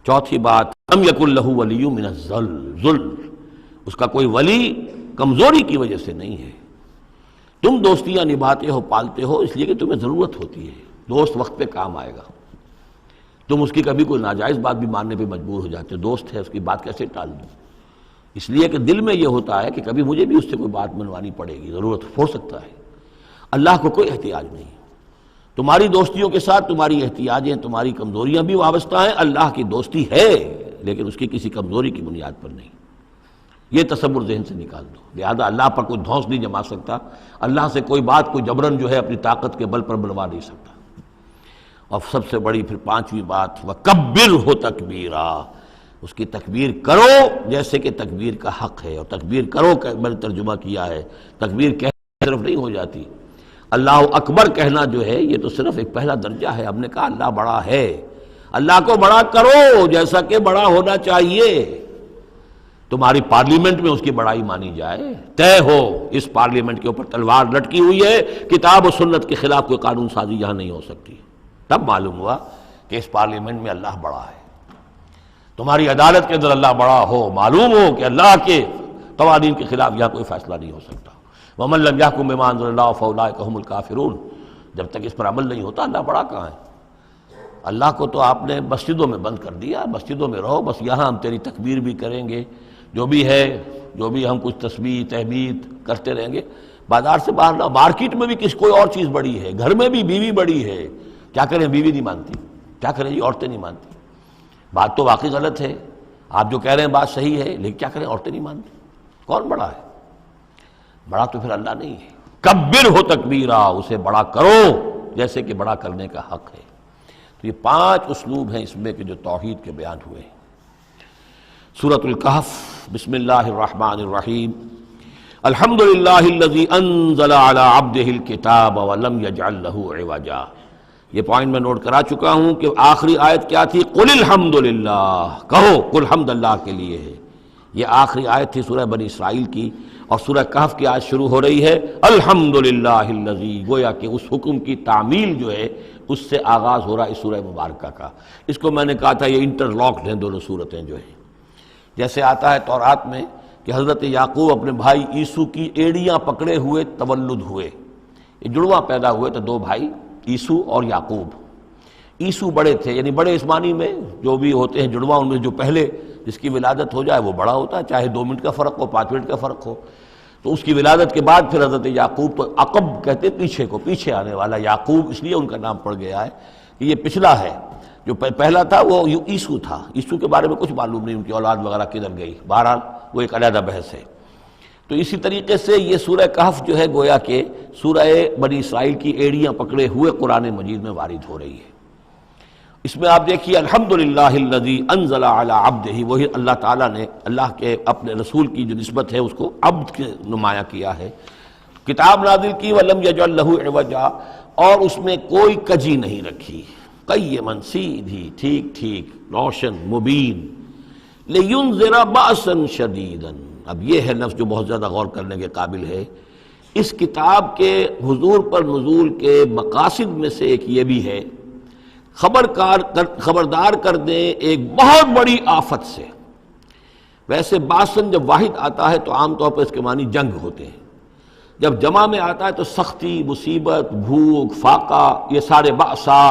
Speaker 1: چوتھی بات، لم یکن لہ ولی من الذل، اس کا کوئی ولی کمزوری کی وجہ سے نہیں ہے۔ تم دوستیاں نبھاتے ہو، پالتے ہو اس لیے کہ تمہیں ضرورت ہوتی ہے، دوست وقت پہ کام آئے گا، تم اس کی کبھی کوئی ناجائز بات بھی ماننے پہ مجبور ہو جاتے ہو، دوست ہے اس کی بات کیسے ٹال دوں، اس لیے کہ دل میں یہ ہوتا ہے کہ کبھی مجھے بھی اس سے کوئی بات منوانی پڑے گی، ضرورت ہو سکتا ہے۔ اللہ کو کوئی احتیاج نہیں، تمہاری دوستیوں کے ساتھ تمہاری احتیاجیں، تمہاری کمزوریاں بھی وابستہ ہیں، اللہ کی دوستی ہے لیکن اس کی کسی کمزوری کی بنیاد پر نہیں۔ یہ تصور ذہن سے نکال دو۔ لہذا اللہ پر کوئی دھونس نہیں جما سکتا، اللہ سے کوئی بات کوئی جبرن جو ہے اپنی طاقت کے بل پر بنوا نہیں سکتا۔ اور سب سے بڑی پھر پانچویں بات، وَكَبِّرْهُ تَكْبِيرًا، اس کی تکبیر کرو جیسے کہ تکبیر کا حق ہے۔ اور تکبیر کرو کہ میں نے ترجمہ کیا ہے، تکبیر کہنا صرف نہیں ہو جاتی، اللہ اکبر کہنا جو ہے یہ تو صرف ایک پہلا درجہ ہے۔ ہم نے کہا اللہ بڑا ہے، اللہ کو بڑا کرو جیسا کہ بڑا ہونا چاہیے۔ تمہاری پارلیمنٹ میں اس کی بڑائی مانی جائے، طے ہو اس پارلیمنٹ کے اوپر تلوار لٹکی ہوئی ہے، کتاب و سنت کے خلاف کوئی قانون سازی یہاں نہیں ہو سکتی، تب معلوم ہوا کہ اس پارلیمنٹ میں اللہ بڑا ہے۔ تمہاری عدالت کے اندر اللہ بڑا ہو، معلوم ہو کہ اللہ کے قوانین کے خلاف یہاں کوئی فیصلہ نہیں ہو سکتا۔ وَمَن لَّمْ يَحْكُم بِمَا أَنزَلَ اللَّهُ فَأُولَٰئِكَ هُمُ الْكَافِرُونَ، جب تک اس پر عمل نہیں ہوتا اللہ بڑا کہاں ہے؟ اللہ کو تو آپ نے مسجدوں میں بند کر دیا، مسجدوں میں رہو بس، یہاں ہم تیری تکبیر بھی کریں گے، جو بھی ہے جو بھی ہم کچھ تسبیح تحمید کرتے رہیں گے، بازار سے باہر نہ، مارکیٹ میں بھی کوئی اور چیز بڑی ہے، گھر میں بھی بیوی بڑی ہے، کیا کریں بیوی نہیں مانتی، کیا کریں جی عورتیں نہیں مانتی، بات تو واقعی غلط ہے، آپ جو کہہ رہے ہیں بات صحیح ہے، لیکن کیا کریں عورتیں نہیں مانتی، کون بڑا ہے؟ بڑا تو پھر اللہ نہیں ہے۔ کبر ہو تکبیرا، اسے بڑا کرو جیسے کہ بڑا کرنے کا حق ہے۔ تو یہ پانچ اسلوب ہیں اس میں کہ جو توحید کے بیان ہوئے ہیں۔ سورۃ الکہف، بسم اللہ الرحمن الرحیم، الحمد للہ الذی انزل علی عبدہ الکتاب ولم یجعل لہ عوجا۔ یہ پوائنٹ میں نوٹ کرا چکا ہوں کہ آخری آیت کیا تھی؟ قل الحمد للہ، کہو کل حمد اللہ کے لیے ہے۔ یہ آخری آیت تھی سورہ بنی اسرائیل کی، اور سورہ کہف کی آیت شروع ہو رہی ہے الحمد للہ الذی، گویا کہ اس حکم کی تعمیل جو ہے اس سے آغاز ہو رہا ہے اس سورہ مبارکہ کا۔ اس کو میں نے کہا تھا یہ انٹرلاکڈ ہیں دونوں صورتیں جو ہیں، جیسے آتا ہے تورات میں کہ حضرت یعقوب اپنے بھائی عیسو کی ایڑیاں پکڑے ہوئے تولد ہوئے، یہ جڑواں پیدا ہوئے تو دو بھائی عیسو اور یعقوب۔ عیسو بڑے تھے، یعنی بڑے اسمانی میں جو بھی ہوتے ہیں جڑواں، ان میں جو پہلے جس کی ولادت ہو جائے وہ بڑا ہوتا ہے، چاہے 2 منٹ کا فرق ہو 5 منٹ کا فرق ہو۔ تو اس کی ولادت کے بعد پھر حضرت یعقوب، تو عقب کہتے پیچھے کو، پیچھے آنے والا، یعقوب اس لیے ان کا نام پڑ گیا ہے کہ یہ پچھلا ہے۔ جو پہلا تھا وہ عیسو تھا، عیسو کے بارے میں کچھ معلوم نہیں ان کی اولاد وغیرہ کدھر گئی، بہرحال وہ ایک علیحدہ بحث ہے۔ تو اسی طریقے سے یہ سورہ کہف جو ہے گویا کہ سورہ بنی اسرائیل کی ایڑیاں پکڑے ہوئے قرآن مجید میں وارد ہو رہی ہے۔ اس میں آپ دیکھیے الحمدللہ الذی انزل علی عبدہ، وہی اللہ تعالیٰ نے اللہ کے اپنے رسول کی جو نسبت ہے اس کو عبد کے نمایاں کیا ہے، کتاب نازل کی ولم یجعل لہ عوجا، اور اس میں کوئی کجی نہیں رکھی، قیما سیدھی ٹھیک ٹھیک روشن مبین، لینذر بأسا شدیدا۔ اب یہ ہے لفظ جو بہت زیادہ غور کرنے کے قابل ہے۔ اس کتاب کے حضور پر نزول کے مقاصد میں سے ایک یہ بھی ہے خبردار کر دیں ایک بہت بڑی آفت سے۔ ویسے باسن جب واحد آتا ہے تو عام طور پر اس کے معنی جنگ ہوتے ہیں، جب جمع میں آتا ہے تو سختی، مصیبت، بھوک، فاقہ، یہ سارے بأسا۔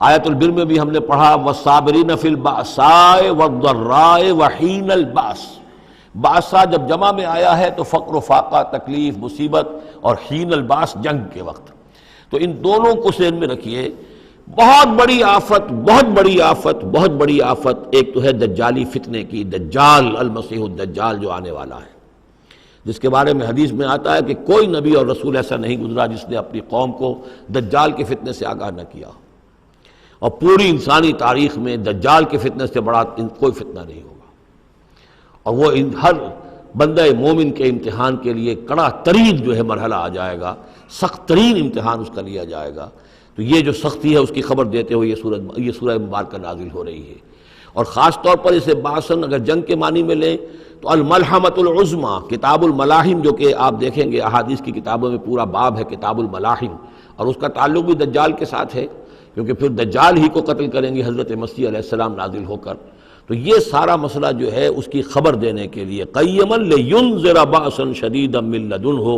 Speaker 1: آیت البر میں بھی ہم نے پڑھا والصابرین فی البأساء والضراء وحین البأس۔ بأسا جب جمع میں آیا ہے تو فقر و فاقہ، تکلیف، مصیبت، اور حین الباس جنگ کے وقت۔ تو ان دونوں کو ذہن میں رکھیے، بہت بڑی آفت، بہت بڑی آفت، بہت بڑی آفت۔ ایک تو ہے دجالی فتنے کی، دجال المسیح الدجال جو آنے والا ہے، جس کے بارے میں حدیث میں آتا ہے کہ کوئی نبی اور رسول ایسا نہیں گزرا جس نے اپنی قوم کو دجال کے فتنے سے آگاہ نہ کیا، اور پوری انسانی تاریخ میں دجال کے فتنے سے بڑا کوئی فتنہ نہیں ہوگا، اور وہ ہر بندہ مومن کے امتحان کے لیے کڑا ترین جو ہے مرحلہ آ جائے گا، سخت ترین امتحان اس کا لیا جائے گا۔ تو یہ جو سختی ہے اس کی خبر دیتے ہوئے یہ سورہ مبارکہ نازل ہو رہی ہے۔ اور خاص طور پر اسے باسن اگر جنگ کے معنی میں لیں تو الملحمۃ العظمیٰ، کتاب الملاحم، جو کہ آپ دیکھیں گے احادیث کی کتابوں میں پورا باب ہے کتاب الملاحم، اور اس کا تعلق بھی دجال کے ساتھ ہے، کیونکہ پھر دجال ہی کو قتل کریں گے حضرت مسیح علیہ السلام نازل ہو کر۔ تو یہ سارا مسئلہ جو ہے اس کی خبر دینے کے لیے قیما لینذر بأسا شدیدا من لدنہ،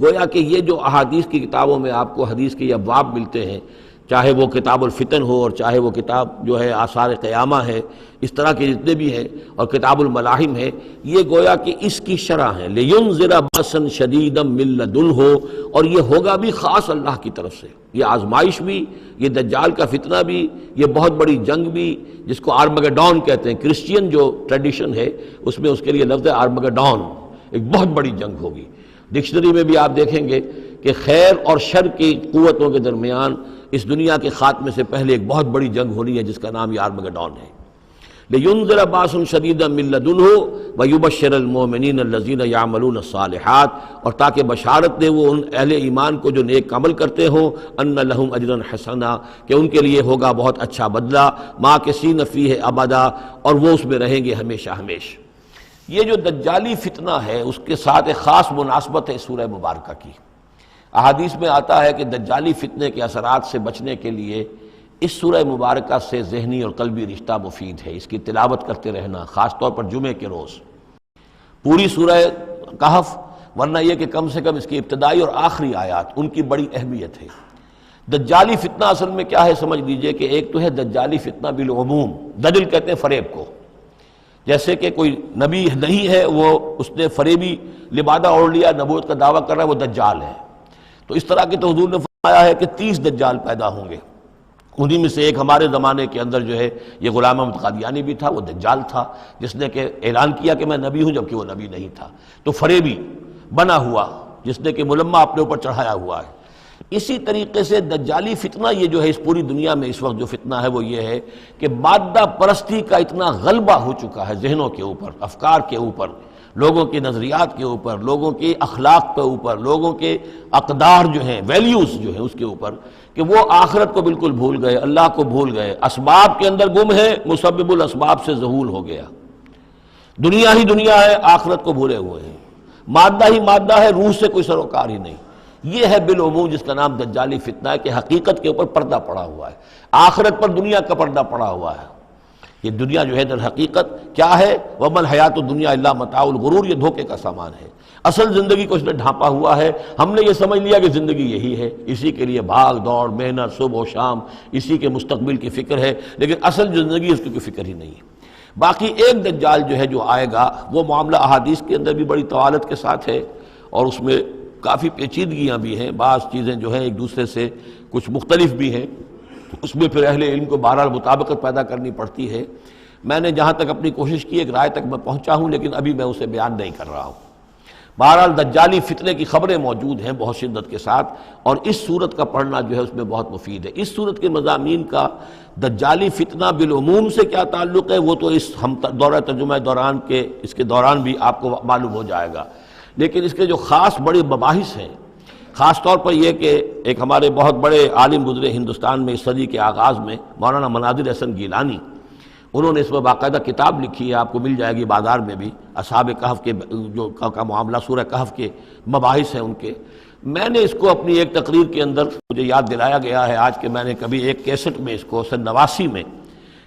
Speaker 1: گویا کہ یہ جو احادیث کی کتابوں میں آپ کو حدیث کے ابواب ملتے ہیں چاہے وہ کتاب الفتن ہو اور چاہے وہ کتاب جو ہے آثار قیامہ ہے، اس طرح کے جتنے بھی ہیں، اور کتاب الملاحم ہے، یہ گویا کہ اس کی شرح ہیں۔ لِيُنذِرَ بَأْسًا شَدِيدًا مِّن لَّدُنْهُ، اور یہ ہوگا بھی خاص اللہ کی طرف سے، یہ آزمائش بھی، یہ دجال کا فتنہ بھی، یہ بہت بڑی جنگ بھی، جس کو آرمگڈون کہتے ہیں۔ کرسچین جو ٹریڈیشن ہے اس میں اس کے لیے لفظ ہے آرمگڈون، ایک بہت بڑی جنگ ہوگی۔ ڈکشنری میں بھی آپ دیکھیں گے کہ خیر اور شر کی قوتوں کے درمیان اس دنیا کے خاتمے سے پہلے ایک بہت بڑی جنگ ہونی ہے جس کا نام یہ آرمگڈون ہے۔ لِيُنذِرَ بَأْسًا شَدِيدًا مِّن لَّدُنْهُ وَيُبَشِّرَ الْمُؤْمِنِينَ الَّذِينَ يَعْمَلُونَ الصَّالِحَاتِ، اور تاکہ بشارت دے وہ ان اہل ایمان کو جو نیک عمل کرتے ہوں، أَنَّ لَهُمْ أَجْرًا حَسَنًا، کہ ان کے لیے ہوگا بہت اچھا بدلہ، مَاكِثِينَ فِيهِ أَبَدًا، اور وہ اس میں رہیں گے ہمیشہ ہمیشہ۔ یہ جو دجالی فتنہ ہے اس کے ساتھ ایک خاص مناسبت ہے اس سورہ مبارکہ کی۔ احادیث میں آتا ہے کہ دجالی فتنے کے اثرات سے بچنے کے لیے اس سورہ مبارکہ سے ذہنی اور قلبی رشتہ مفید ہے، اس کی تلاوت کرتے رہنا، خاص طور پر جمعے کے روز پوری سورہ کہف، ورنہ یہ کہ کم سے کم اس کی ابتدائی اور آخری آیات ان کی بڑی اہمیت ہے۔ دجالی فتنہ اصل میں کیا ہے سمجھ لیجئے کہ ایک تو ہے دجالی فتنہ بالعموم، دجل کہتے ہیں فریب کو، جیسے کہ کوئی نبی نہیں ہے، وہ اس نے فریبی لبادہ اوڑھ لیا، نبوت کا دعویٰ کر رہا ہے، وہ دجال ہے۔ تو اس طرح کی تو حضور نے فرمایا ہے کہ 30 دجال پیدا ہوں گے، انہی میں سے ایک ہمارے زمانے کے اندر جو ہے یہ غلام احمد قادیانی بھی تھا، وہ دجال تھا جس نے کہ اعلان کیا کہ میں نبی ہوں جبکہ وہ نبی نہیں تھا۔ تو فریبی بنا ہوا جس نے کہ ملمہ اپنے اوپر چڑھایا ہوا ہے۔ اسی طریقے سے دجالی فتنہ یہ جو ہے اس پوری دنیا میں اس وقت جو فتنہ ہے وہ یہ ہے کہ مادہ پرستی کا اتنا غلبہ ہو چکا ہے ذہنوں کے اوپر، افکار کے اوپر، لوگوں کے نظریات کے اوپر، لوگوں کے اخلاق کے اوپر، لوگوں کے اقدار جو ہیں، ویلیوز جو ہیں اس کے اوپر، کہ وہ آخرت کو بالکل بھول گئے، اللہ کو بھول گئے، اسباب کے اندر گم ہے، مسبب الاسباب سے ذہول ہو گیا، دنیا ہی دنیا ہے، آخرت کو بھولے ہوئے ہیں، مادہ ہی مادہ ہے، روح سے کوئی سروکار ہی نہیں۔ یہ ہے بالعموم جس کا نام دجالی فتنہ ہے کہ حقیقت کے اوپر پردہ پڑا ہوا ہے، آخرت پر دنیا کا پردہ پڑا ہوا ہے۔ یہ دنیا جو ہے در حقیقت کیا ہے؟ وَمَا الْحَيَاةُ الدُّنْيَا إِلَّا مَتَاعُ الْغُرُورِ، یہ دھوکے کا سامان ہے۔ اصل زندگی کو اس نے ڈھانپا ہوا ہے، ہم نے یہ سمجھ لیا کہ زندگی یہی ہے، اسی کے لیے بھاگ دوڑ، محنت، صبح و شام، اسی کے مستقبل کی فکر ہے، لیکن اصل جو زندگی اس کی کوئی فکر ہی نہیں ہے۔ باقی ایک دجال جو ہے جو آئے گا وہ معاملہ احادیث کے اندر بھی بڑی طوالت کے ساتھ ہے، اور اس میں کافی پیچیدگیاں بھی ہیں، بعض چیزیں جو ہیں ایک دوسرے سے کچھ مختلف بھی ہیں، اس میں پھر اہل علم کو بہرحال مطابقت پیدا کرنی پڑتی ہے۔ میں نے جہاں تک اپنی کوشش کی ایک رائے تک میں پہنچا ہوں، لیکن ابھی میں اسے بیان نہیں کر رہا ہوں۔ بہرحال دجالی فتنے کی خبریں موجود ہیں بہت شدت کے ساتھ، اور اس صورت کا پڑھنا جو ہے اس میں بہت مفید ہے۔ اس صورت کے مضامین کا دجالی فتنہ بالعموم سے کیا تعلق ہے وہ تو اس ہم دورہ ترجمہ دوران کے اس کے دوران بھی آپ کو معلوم ہو جائے گا، لیکن اس کے جو خاص بڑے مباحث ہیں، خاص طور پر یہ کہ ایک ہمارے بہت بڑے عالم گزرے ہندوستان میں اس صدی کے آغاز میں، مولانا مناظر احسن گیلانی، انہوں نے اس میں باقاعدہ کتاب لکھی ہے، آپ کو مل جائے گی بازار میں بھی، اصحاب کہف کے جو کا معاملہ سورہ کہف کے مباحث ہیں ان کے۔ میں نے اس کو اپنی ایک تقریر کے اندر مجھے یاد دلایا گیا ہے آج کہ میں نے کبھی ایک کیسٹ میں اس کو سن 89 میں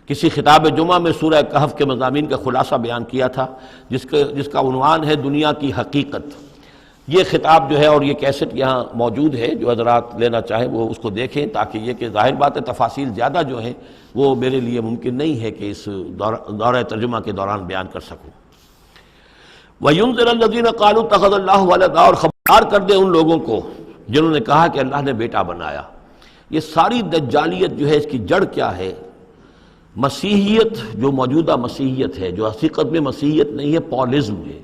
Speaker 1: کسی خطاب جمعہ میں سورہ کہف کے مضامین کا خلاصہ بیان کیا تھا، جس کا عنوان ہے دنیا کی حقیقت۔ یہ خطاب جو ہے اور یہ کیسٹ یہاں موجود ہے، جو حضرات لینا چاہیں وہ اس کو دیکھیں، تاکہ یہ کہ ظاہر بات ہے تفاصیل زیادہ جو ہیں وہ میرے لیے ممکن نہیں ہے کہ اس دورہ ترجمہ کے دوران بیان کر سکوں۔ وَيُنذِرَ الَّذِينَ قَالُوا اتَّخَذَ اللَّهُ وَلَدًا، اور خبردار کر دے ان لوگوں کو جنہوں نے کہا کہ اللہ نے بیٹا بنایا۔ یہ ساری دجالیت جو ہے اس کی جڑ کیا ہے؟ مسیحیت، جو موجودہ مسیحیت ہے، جو حقیقت میں مسیحیت نہیں ہے، پولزم ہے،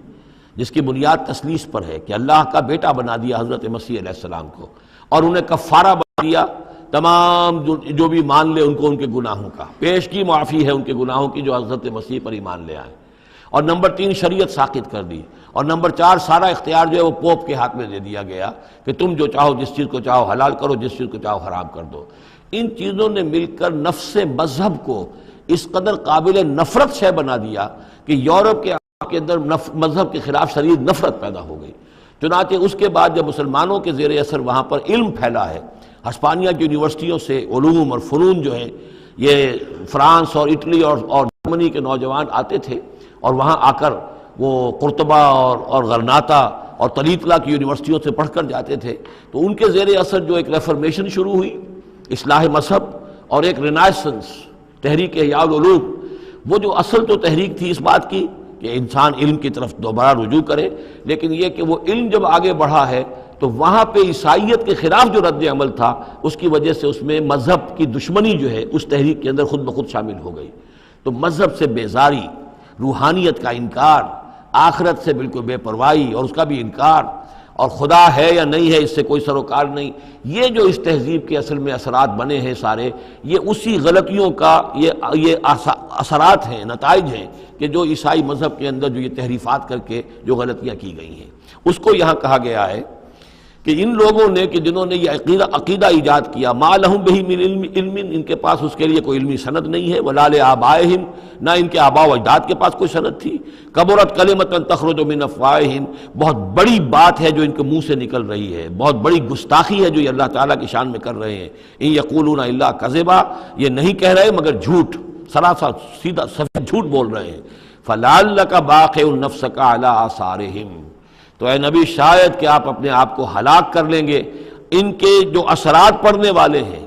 Speaker 1: جس کی بنیاد تثلیث پر ہے کہ اللہ کا بیٹا بنا دیا حضرت مسیح علیہ السلام کو، اور انہیں کفارہ بنا دیا تمام جو بھی مان لے ان کو ان کے گناہوں کا، پیش کی معافی ہے ان کے گناہوں کی جو حضرت مسیح پر ایمان لے آئے۔ اور نمبر 3 شریعت ساقط کر دی، اور نمبر 4 سارا اختیار جو ہے وہ پوپ کے ہاتھ میں دے دیا گیا کہ تم جو چاہو جس چیز کو چاہو حلال کرو، جس چیز کو چاہو حرام کر دو۔ ان چیزوں نے مل کر نفس مذہب کو اس قدر قابل نفرت شے بنا دیا کہ یورپ کے اندر مذہب کے خلاف شدید نفرت پیدا ہو گئی۔ چنانچہ اس کے بعد جب مسلمانوں کے زیر اثر وہاں پر علم پھیلا ہے، ہسپانیہ کی یونیورسٹیوں سے علوم اور فنون جو ہیں یہ فرانس اور اٹلی اور جرمنی کے نوجوان آتے تھے، اور وہاں آ کر وہ قرطبہ اور غرناطہ اور طلیطلہ کی یونیورسٹیوں سے پڑھ کر جاتے تھے، تو ان کے زیر اثر جو ایک ریفرمیشن شروع ہوئی، اصلاح مذہب اور ایک رینائسنس تحریک احیاء العلوم، وہ جو اصل تو تحریک تھی اس بات کی کہ انسان علم کی طرف دوبارہ رجوع کرے، لیکن یہ کہ وہ علم جب آگے بڑھا ہے تو وہاں پہ عیسائیت کے خلاف جو رد عمل تھا اس کی وجہ سے اس میں مذہب کی دشمنی جو ہے اس تحریک کے اندر خود بخود شامل ہو گئی۔ تو مذہب سے بیزاری، روحانیت کا انکار، آخرت سے بالکل بے پرواہی اور اس کا بھی انکار، اور خدا ہے یا نہیں ہے اس سے کوئی سروکار نہیں، یہ جو اس تہذیب کے اصل میں اثرات بنے ہیں سارے، یہ اسی غلطیوں کا یہ اثرات ہیں، نتائج ہیں کہ جو عیسائی مذہب کے اندر جو یہ تحریفات کر کے جو غلطیاں کی گئی ہیں، اس کو یہاں کہا گیا ہے کہ ان لوگوں نے کہ جنہوں نے یہ عقیدہ ایجاد کیا، ما لہم بہ من علم، ان کے پاس اس کے لیے کوئی علمی سند نہیں ہے، ولا لآبائہم، نہ ان کے آباء و اجداد کے پاس کوئی سند تھی، کبرت کلمۃ تخرج من افواہہم، بہت بڑی بات ہے جو ان کے منہ سے نکل رہی ہے، بہت بڑی گستاخی ہے جو یہ اللہ تعالیٰ کی شان میں کر رہے ہیں، ان یقولون الا کذبا، یہ نہیں کہہ رہے مگر جھوٹ، سراسر سیدھا سفید جھوٹ بول رہے ہیں، فلعلک باخع نفسک علی آثارہم، تو اے نبی شاید کہ آپ اپنے آپ کو ہلاک کر لیں گے ان کے جو اثرات پڑنے والے ہیں،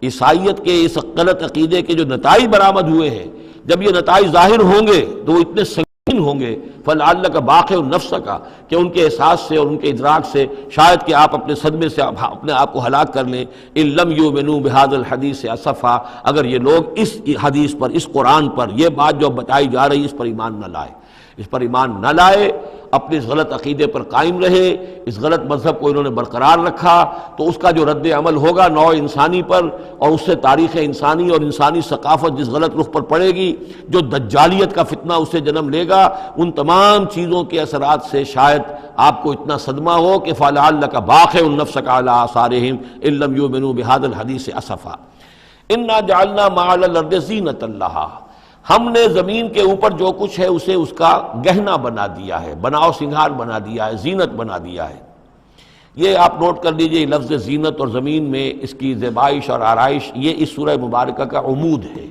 Speaker 1: عیسائیت کے اس غلط عقیدے کے جو نتائج برآمد ہوئے ہیں، جب یہ نتائج ظاہر ہوں گے تو وہ اتنے سنگین ہوں گے، فلعلک باخع نفسک، کہ ان کے احساس سے اور ان کے ادراک سے شاید کہ آپ اپنے صدمے سے اپنے آپ کو ہلاک کر لیں، ان لم یؤمنوا بہذا الحدیث اسفا، اگر یہ لوگ اس حدیث پر، اس قرآن پر، یہ بات جو بتائی جا رہی ہے اس پر ایمان نہ لائے، اس پر ایمان نہ لائے، اپنے اس غلط عقیدے پر قائم رہے، اس غلط مذہب کو انہوں نے برقرار رکھا، تو اس کا جو رد عمل ہوگا نوع انسانی پر، اور اس سے تاریخ انسانی اور انسانی ثقافت جس غلط رخ پر پڑے گی، جو دجالیت کا فتنہ اسے جنم لے گا، ان تمام چیزوں کے اثرات سے شاید آپ کو اتنا صدمہ ہو کہ فلعلک باخع نفسک علی آثارہم ان لم یؤمنوا بہذا الحدیث اسفا، انا جعلنا ما علی الارض زینۃ لہا، ہم نے زمین کے اوپر جو کچھ ہے اسے اس کا گہنا بنا دیا ہے، بناؤ سنگھار بنا دیا ہے، زینت بنا دیا ہے۔ یہ آپ نوٹ کر لیجئے، لفظ زینت اور زمین میں اس کی زیبائش اور آرائش، یہ اس سورہ مبارکہ کا عمود ہے،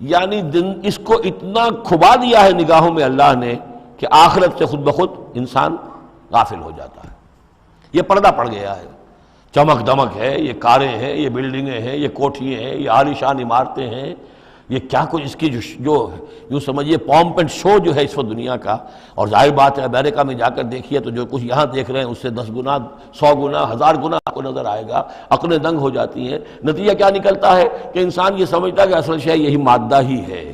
Speaker 1: یعنی اس کو اتنا کھبا دیا ہے نگاہوں میں اللہ نے کہ آخرت سے خود بخود انسان غافل ہو جاتا ہے، یہ پردہ پڑ گیا ہے، چمک دمک ہے، یہ کاریں ہیں، یہ بلڈنگیں ہیں، یہ کوٹھیاں ہیں، یہ عالیشان عمارتیں ہیں، یہ کیا کچھ اس کی جو یوں سمجھیے پومپ اینڈ شو جو ہے اس وقت دنیا کا، اور ظاہر بات ہے امریکہ میں جا کر دیکھیے تو جو کچھ یہاں دیکھ رہے ہیں اس سے 10 گنا 100 گنا 1000 گنا آپ کو نظر آئے گا، عقلیں دنگ ہو جاتی ہیں۔ نتیجہ کیا نکلتا ہے کہ انسان یہ سمجھتا ہے کہ اصل شے یہی مادہ ہی ہے،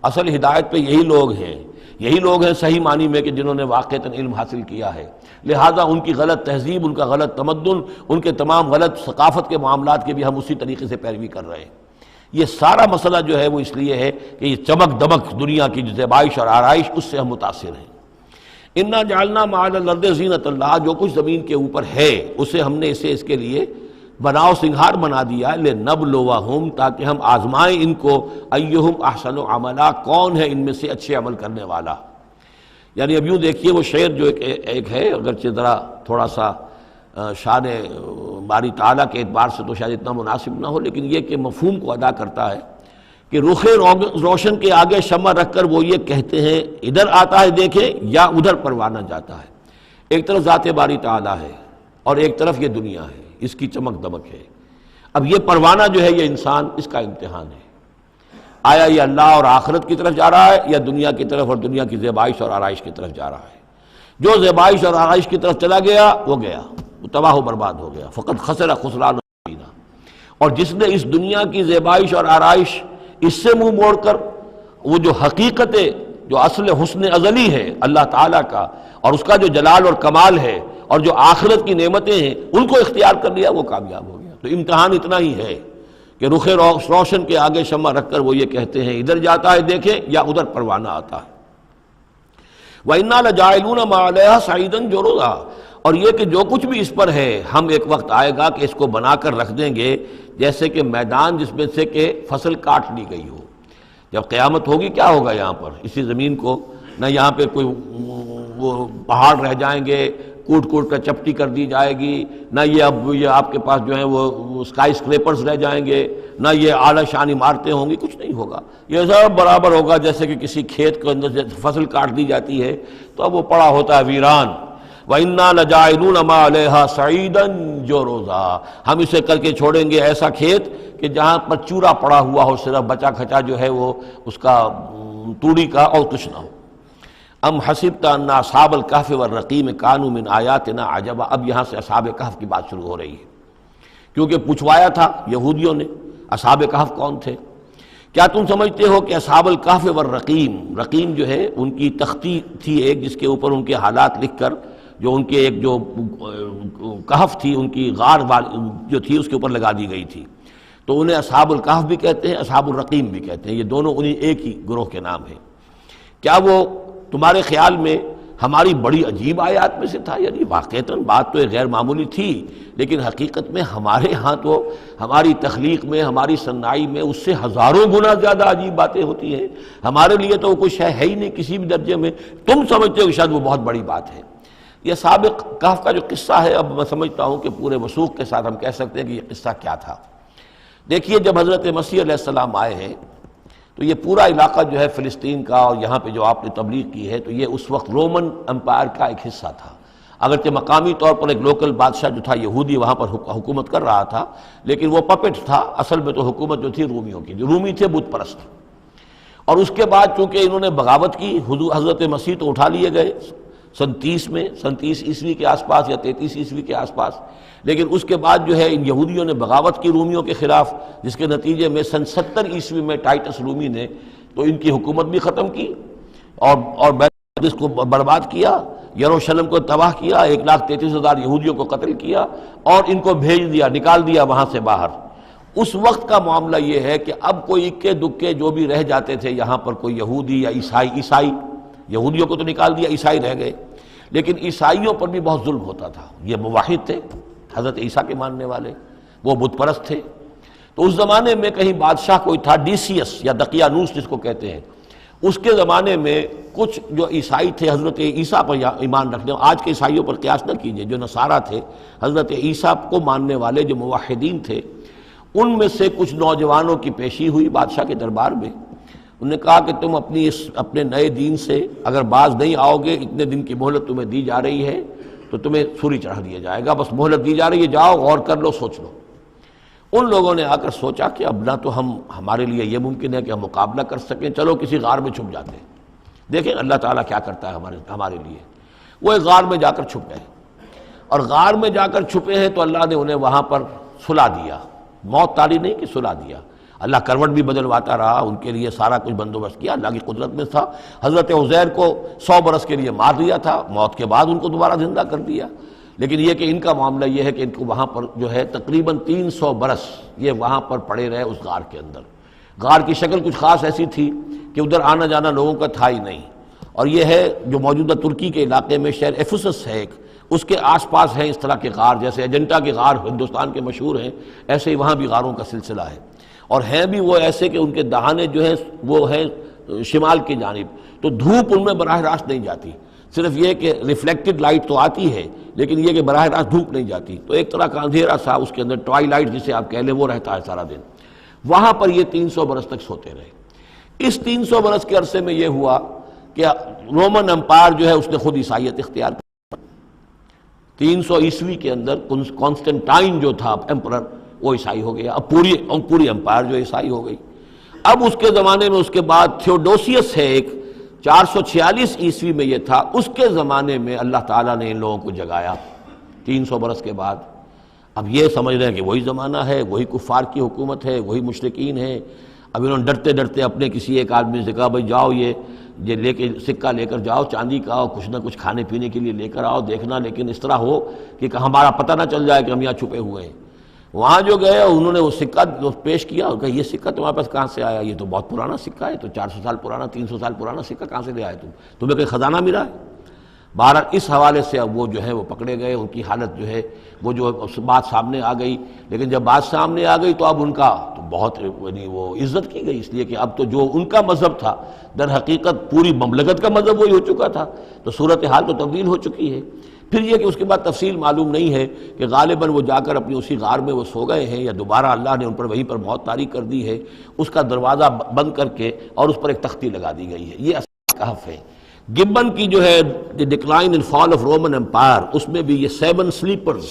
Speaker 1: اصل ہدایت پہ یہی لوگ ہیں، یہی لوگ ہیں صحیح معنی میں کہ جنہوں نے واقعتاً علم حاصل کیا ہے، لہٰذا ان کی غلط تہذیب، ان کا غلط تمدن، ان کے تمام غلط ثقافت کے معاملات کے بھی ہم اسی طریقے سے پیروی کر رہے ہیں۔ یہ سارا مسئلہ جو ہے وہ اس لیے ہے کہ یہ چمک دمک دنیا کی زیبائش اور آرائش اس سے ہم متاثر ہیں۔ انا جعلنا ما علی الارض زینۃ اللہ، جو کچھ زمین کے اوپر ہے اسے ہم نے اس کے لیے بناؤ سنگھار بنا دیا ہے، لنبلوہم، تاکہ ہم آزمائیں ان کو، ایہم احسن عملا، کون ہے ان میں سے اچھے عمل کرنے والا۔ یعنی اب یوں دیکھیے وہ شعر جو ایک ہے، اگرچہ ذرا تھوڑا سا شان باری تعالیٰ کے اعتبار سے تو شاید اتنا مناسب نہ ہو، لیکن یہ کہ مفہوم کو ادا کرتا ہے کہ رخ روشن کے آگے شمع رکھ کر وہ یہ کہتے ہیں ادھر آتا ہے دیکھیں یا ادھر پروانہ جاتا ہے۔ ایک طرف ذات باری تعالیٰ ہے اور ایک طرف یہ دنیا ہے، اس کی چمک دمک ہے۔ اب یہ پروانہ جو ہے یہ انسان، اس کا امتحان ہے، آیا یہ اللہ اور آخرت کی طرف جا رہا ہے یا دنیا کی طرف اور دنیا کی زیبائش اور آرائش کی طرف جا رہا ہے۔ جو زیبائش اور آرائش کی طرف چلا گیا وہ گیا، وہ تباہ و برباد ہو گیا، فقط خسر خسران مبینا۔ اور جس نے اس دنیا کی زیبائش اور آرائش اس سے منہ موڑ کر وہ جو حقیقت جو اصل حسن ازلی ہے اللہ تعالیٰ کا اور اس کا جو جلال اور کمال ہے اور جو آخرت کی نعمتیں ہیں ان کو اختیار کر لیا، وہ کامیاب ہو گیا۔ تو امتحان اتنا ہی ہے کہ رخ روشن کے آگے شمع رکھ کر وہ یہ کہتے ہیں ادھر جاتا ہے دیکھیں یا ادھر پروانہ آتا ہے۔ وَإِنَّا لَجَاعِلُونَ مَا عَلَيْهَا صَعِيدًا جُرُزًا، اور یہ کہ جو کچھ بھی اس پر ہے ہم ایک وقت آئے گا کہ اس کو بنا کر رکھ دیں گے جیسے کہ میدان جس میں سے کہ فصل کاٹ لی گئی ہو۔ جب قیامت ہوگی کیا ہوگا یہاں پر اسی زمین کو، نہ یہاں پہ کوئی وہ پہاڑ رہ جائیں گے کوٹ کوٹ کر چپٹی کر دی جائے گی، نہ یہ آپ کے پاس جو ہیں وہ اسکائی اسکریپرز رہ جائیں گے، نہ یہ اعلیٰ شان عمارتیں ہوں گی، کچھ نہیں ہوگا۔ یہ سب برابر ہوگا جیسے کہ کسی کھیت کے اندر سے فصل کاٹ دی جاتی ہے تو اب وہ پڑا ہوتا ہے ویران، وَإِنَّا لَجَاعِلُونَ مَا عَلَيْهَا صَعِيدًا جُرُزًا، ہم اسے کر کے چھوڑیں گے ایسا کھیت کہ جہاں پر چورا پڑا ہوا ہو، صرف بچا کھچا جو ہے وہ اس کا توڑی کا اور کچھ نہ ہو۔ ام حسبت ان اصحاب الکہف والرقیم کانوا من آیاتنا عجبا، اب یہاں سے اصحاب کہف کی بات شروع ہو رہی ہے، کیونکہ پوچھوایا تھا یہودیوں نے اصحاب کہف کون تھے۔ کیا تم سمجھتے ہو کہ اصحاب الکہف والرقیم، رقیم جو ہے ان کی تختی تھی ایک جس کے اوپر ان کے حالات لکھ کر، جو ان کے ایک جو کہف تھی ان کی غار جو تھی اس کے اوپر لگا دی گئی تھی، تو انہیں اصحاب الکہف بھی کہتے ہیں، اصحاب الرقیم بھی کہتے ہیں، یہ دونوں انہیں ایک ہی گروہ کے نام ہیں۔ کیا وہ تمہارے خیال میں ہماری بڑی عجیب آیات میں سے تھا؟ یعنی واقعتاً بات تو غیر معمولی تھی، لیکن حقیقت میں ہمارے ہاں تو ہماری تخلیق میں، ہماری صنائی میں اس سے ہزاروں گنا زیادہ عجیب باتیں ہوتی ہیں، ہمارے لیے تو وہ کچھ ہے ہی نہیں کسی بھی درجے میں، تم سمجھتے ہو کہ شاید وہ بہت بڑی بات ہے۔ یہ سابق کہف کا جو قصہ ہے، اب میں سمجھتا ہوں کہ پورے وثوق کے ساتھ ہم کہہ سکتے ہیں کہ یہ قصہ کیا تھا۔ دیکھیے جب حضرت مسیح علیہ السلام آئے ہیں تو یہ پورا علاقہ جو ہے فلسطین کا، اور یہاں پہ جو آپ نے تبلیغ کی ہے، تو یہ اس وقت رومن امپائر کا ایک حصہ تھا۔ اگرچہ مقامی طور پر ایک لوکل بادشاہ جو تھا یہودی وہاں پر حکومت کر رہا تھا، لیکن وہ پپٹ تھا، اصل میں تو حکومت جو تھی رومیوں کی، جو رومی تھے بت پرست۔ اور اس کے بعد چونکہ انہوں نے بغاوت کی، حضرت مسیح تو اٹھا لیے گئے سن 30 عیسوی کے آس پاس یا 33 عیسوی کے آس پاس، لیکن اس کے بعد جو ہے ان یہودیوں نے بغاوت کی رومیوں کے خلاف، جس کے نتیجے میں سن 70 عیسوی میں ٹائٹس رومی نے تو ان کی حکومت بھی ختم کی اور بیت المقدس کو برباد کیا، یروشلم کو تباہ کیا، 1,33,000 یہودیوں کو قتل کیا اور ان کو بھیج دیا، نکال دیا وہاں سے باہر۔ اس وقت کا معاملہ یہ ہے کہ اب کوئی اکے دکے جو بھی رہ جاتے تھے یہاں پر، کوئی یہودی یا عیسائی، یہودیوں کو تو نکال دیا، عیسائی رہ گئے، لیکن عیسائیوں پر بھی بہت ظلم ہوتا تھا۔ یہ موحد تھے، حضرت عیسیٰ کے ماننے والے، وہ بت پرست تھے۔ تو اس زمانے میں کہیں بادشاہ کوئی تھا، ڈیسیس یا دقیانوس جس کو کہتے ہیں، اس کے زمانے میں کچھ جو عیسائی تھے حضرت عیسیٰ پر ایمان رکھنے، آج کے عیسائیوں پر قیاس نہ کیجئے، جو نصارہ تھے حضرت عیسیٰ کو ماننے والے جو موحدین تھے، ان میں سے کچھ نوجوانوں کی پیشی ہوئی بادشاہ کے دربار میں۔ انہوں نے کہا کہ تم اپنے نئے دین سے اگر باز نہیں آؤ گے، اتنے دن کی مہلت تمہیں دی جا رہی ہے تو تمہیں سولی چڑھا دیا جائے گا، بس مہلت دی جا رہی ہے، جاؤ غور کر لو، سوچ لو۔ ان لوگوں نے آ کر سوچا کہ اب نہ تو ہمارے لیے یہ ممکن ہے کہ ہم مقابلہ کر سکیں، چلو کسی غار میں چھپ جاتے ہیں، دیکھیں اللہ تعالیٰ کیا کرتا ہے ہمارے لیے۔ وہ ایک غار میں جا کر چھپ گئے، اور غار میں جا کر چھپے ہیں تو اللہ نے انہیں وہاں پر سلا دیا، موت طاری نہیں کہ سلا دیا۔ اللہ کروٹ بھی بدلواتا رہا، ان کے لیے سارا کچھ بندوبست کیا، اللہ کی قدرت میں تھا۔ حضرت عزیر کو 100 برس کے لیے مار دیا تھا، موت کے بعد ان کو دوبارہ زندہ کر دیا۔ لیکن یہ کہ ان کا معاملہ یہ ہے کہ ان کو وہاں پر جو ہے تقریباً 300 برس یہ وہاں پر پڑے رہے اس غار کے اندر۔ غار کی شکل کچھ خاص ایسی تھی کہ ادھر آنا جانا لوگوں کا تھا ہی نہیں، اور یہ ہے جو موجودہ ترکی کے علاقے میں شہر ایفسس ہے ایک، اس کے آس پاس ہیں اس طرح کے غار، جیسے اجنٹا کے غار ہندوستان کے مشہور ہیں، ایسے ہی وہاں بھی غاروں کا سلسلہ ہے، اور ہیں بھی وہ ایسے کہ ان کے دہانے جو ہیں وہ ہیں شمال کی جانب، تو دھوپ ان میں براہ راست نہیں جاتی، صرف یہ کہ ریفلیکٹڈ لائٹ تو آتی ہے لیکن یہ کہ براہ راست دھوپ نہیں جاتی، تو ایک طرح کا اندھیرا سا اس کے اندر ٹوائی لائٹ جسے آپ کہہ لیں وہ رہتا ہے سارا دن۔ وہاں پر یہ 300 برس تک سوتے رہے۔ اس 300 برس کے عرصے میں یہ ہوا کہ رومن امپائر جو ہے اس نے خود عیسائیت اختیار کی۔ 300 عیسوی کے اندر کانسٹنٹائن جو تھا ایمپرر وہ عیسائی ہو گیا، اب پوری امپائر جو عیسائی ہو گئی۔ اب اس کے زمانے میں اس کے بعد تھیوڈوسیس ہے ایک، 446 عیسوی میں یہ تھا، اس کے زمانے میں اللہ تعالیٰ نے ان لوگوں کو جگایا 300 برس کے بعد۔ اب یہ سمجھ رہے ہیں کہ وہی زمانہ ہے، وہی کفار کی حکومت ہے، وہی مشرکین ہیں۔ اب انہوں نے ڈرتے ڈرتے اپنے کسی ایک آدمی سے کہا بھائی جاؤ یہ لے کے سکہ لے کر جاؤ چاندی کا، اور کچھ نہ کچھ کھانے پینے کے لیے لے کر آؤ، دیکھنا لیکن اس طرح ہو کہ ہمارا پتہ نہ چل جائے کہ ہم یہاں چھپے ہوئے ہیں۔ وہاں جو گئے انہوں نے وہ سکہ پیش کیا اور کہا یہ سکہ تمہارے پاس کہاں سے آیا؟ یہ تو بہت پرانا سکہ ہے، تو 400 سال پرانا، 300 سال پرانا سکہ کہاں سے لے آئے تمہیں کوئی خزانہ ملا ہے؟ بہرحال اس حوالے سے اب وہ جو ہے وہ پکڑے گئے، ان کی حالت جو ہے وہ جو بات سامنے آ گئی، لیکن جب بات سامنے آ گئی تو اب ان کا تو بہت یعنی وہ عزت کی گئی، اس لیے کہ اب تو جو ان کا مذہب تھا در حقیقت پوری مملکت کا مذہب وہی ہو چکا تھا، تو صورتحال تو تبدیل ہو چکی ہے۔ پھر یہ کہ اس کے بعد تفصیل معلوم نہیں ہے کہ غالباً وہ جا کر اپنی اسی غار میں وہ سو گئے ہیں، یا دوبارہ اللہ نے ان پر وہیں پر موت طاری کر دی ہے، اس کا دروازہ بند کر کے اور اس پر ایک تختی لگا دی گئی ہے۔ یہ اصل کہف ہے۔ گبن کی جو ہے decline and fall of Roman empire, اس میں بھی یہ 7 سلیپرز،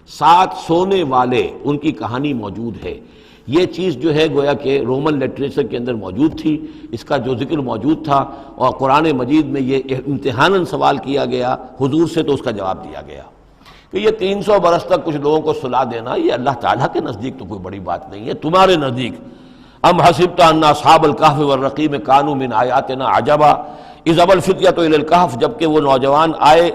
Speaker 1: 7 سونے والے، ان کی کہانی موجود ہے۔ یہ چیز جو ہے گویا کہ رومن لٹریچر کے اندر موجود تھی، اس کا جو ذکر موجود تھا، اور قرآن مجید میں یہ امتحاناً سوال کیا گیا حضور سے، تو اس کا جواب دیا گیا کہ یہ 300 برس تک کچھ لوگوں کو سلا دینا، یہ اللہ تعالیٰ کے نزدیک تو کوئی بڑی بات نہیں ہے، تمہارے نزدیک ام حسبت ان اصحاب الکہف والرقیم کانوا من آیاتنا عجبا اذ ابى الفتية الى الکہف، جبکہ وہ نوجوان آئے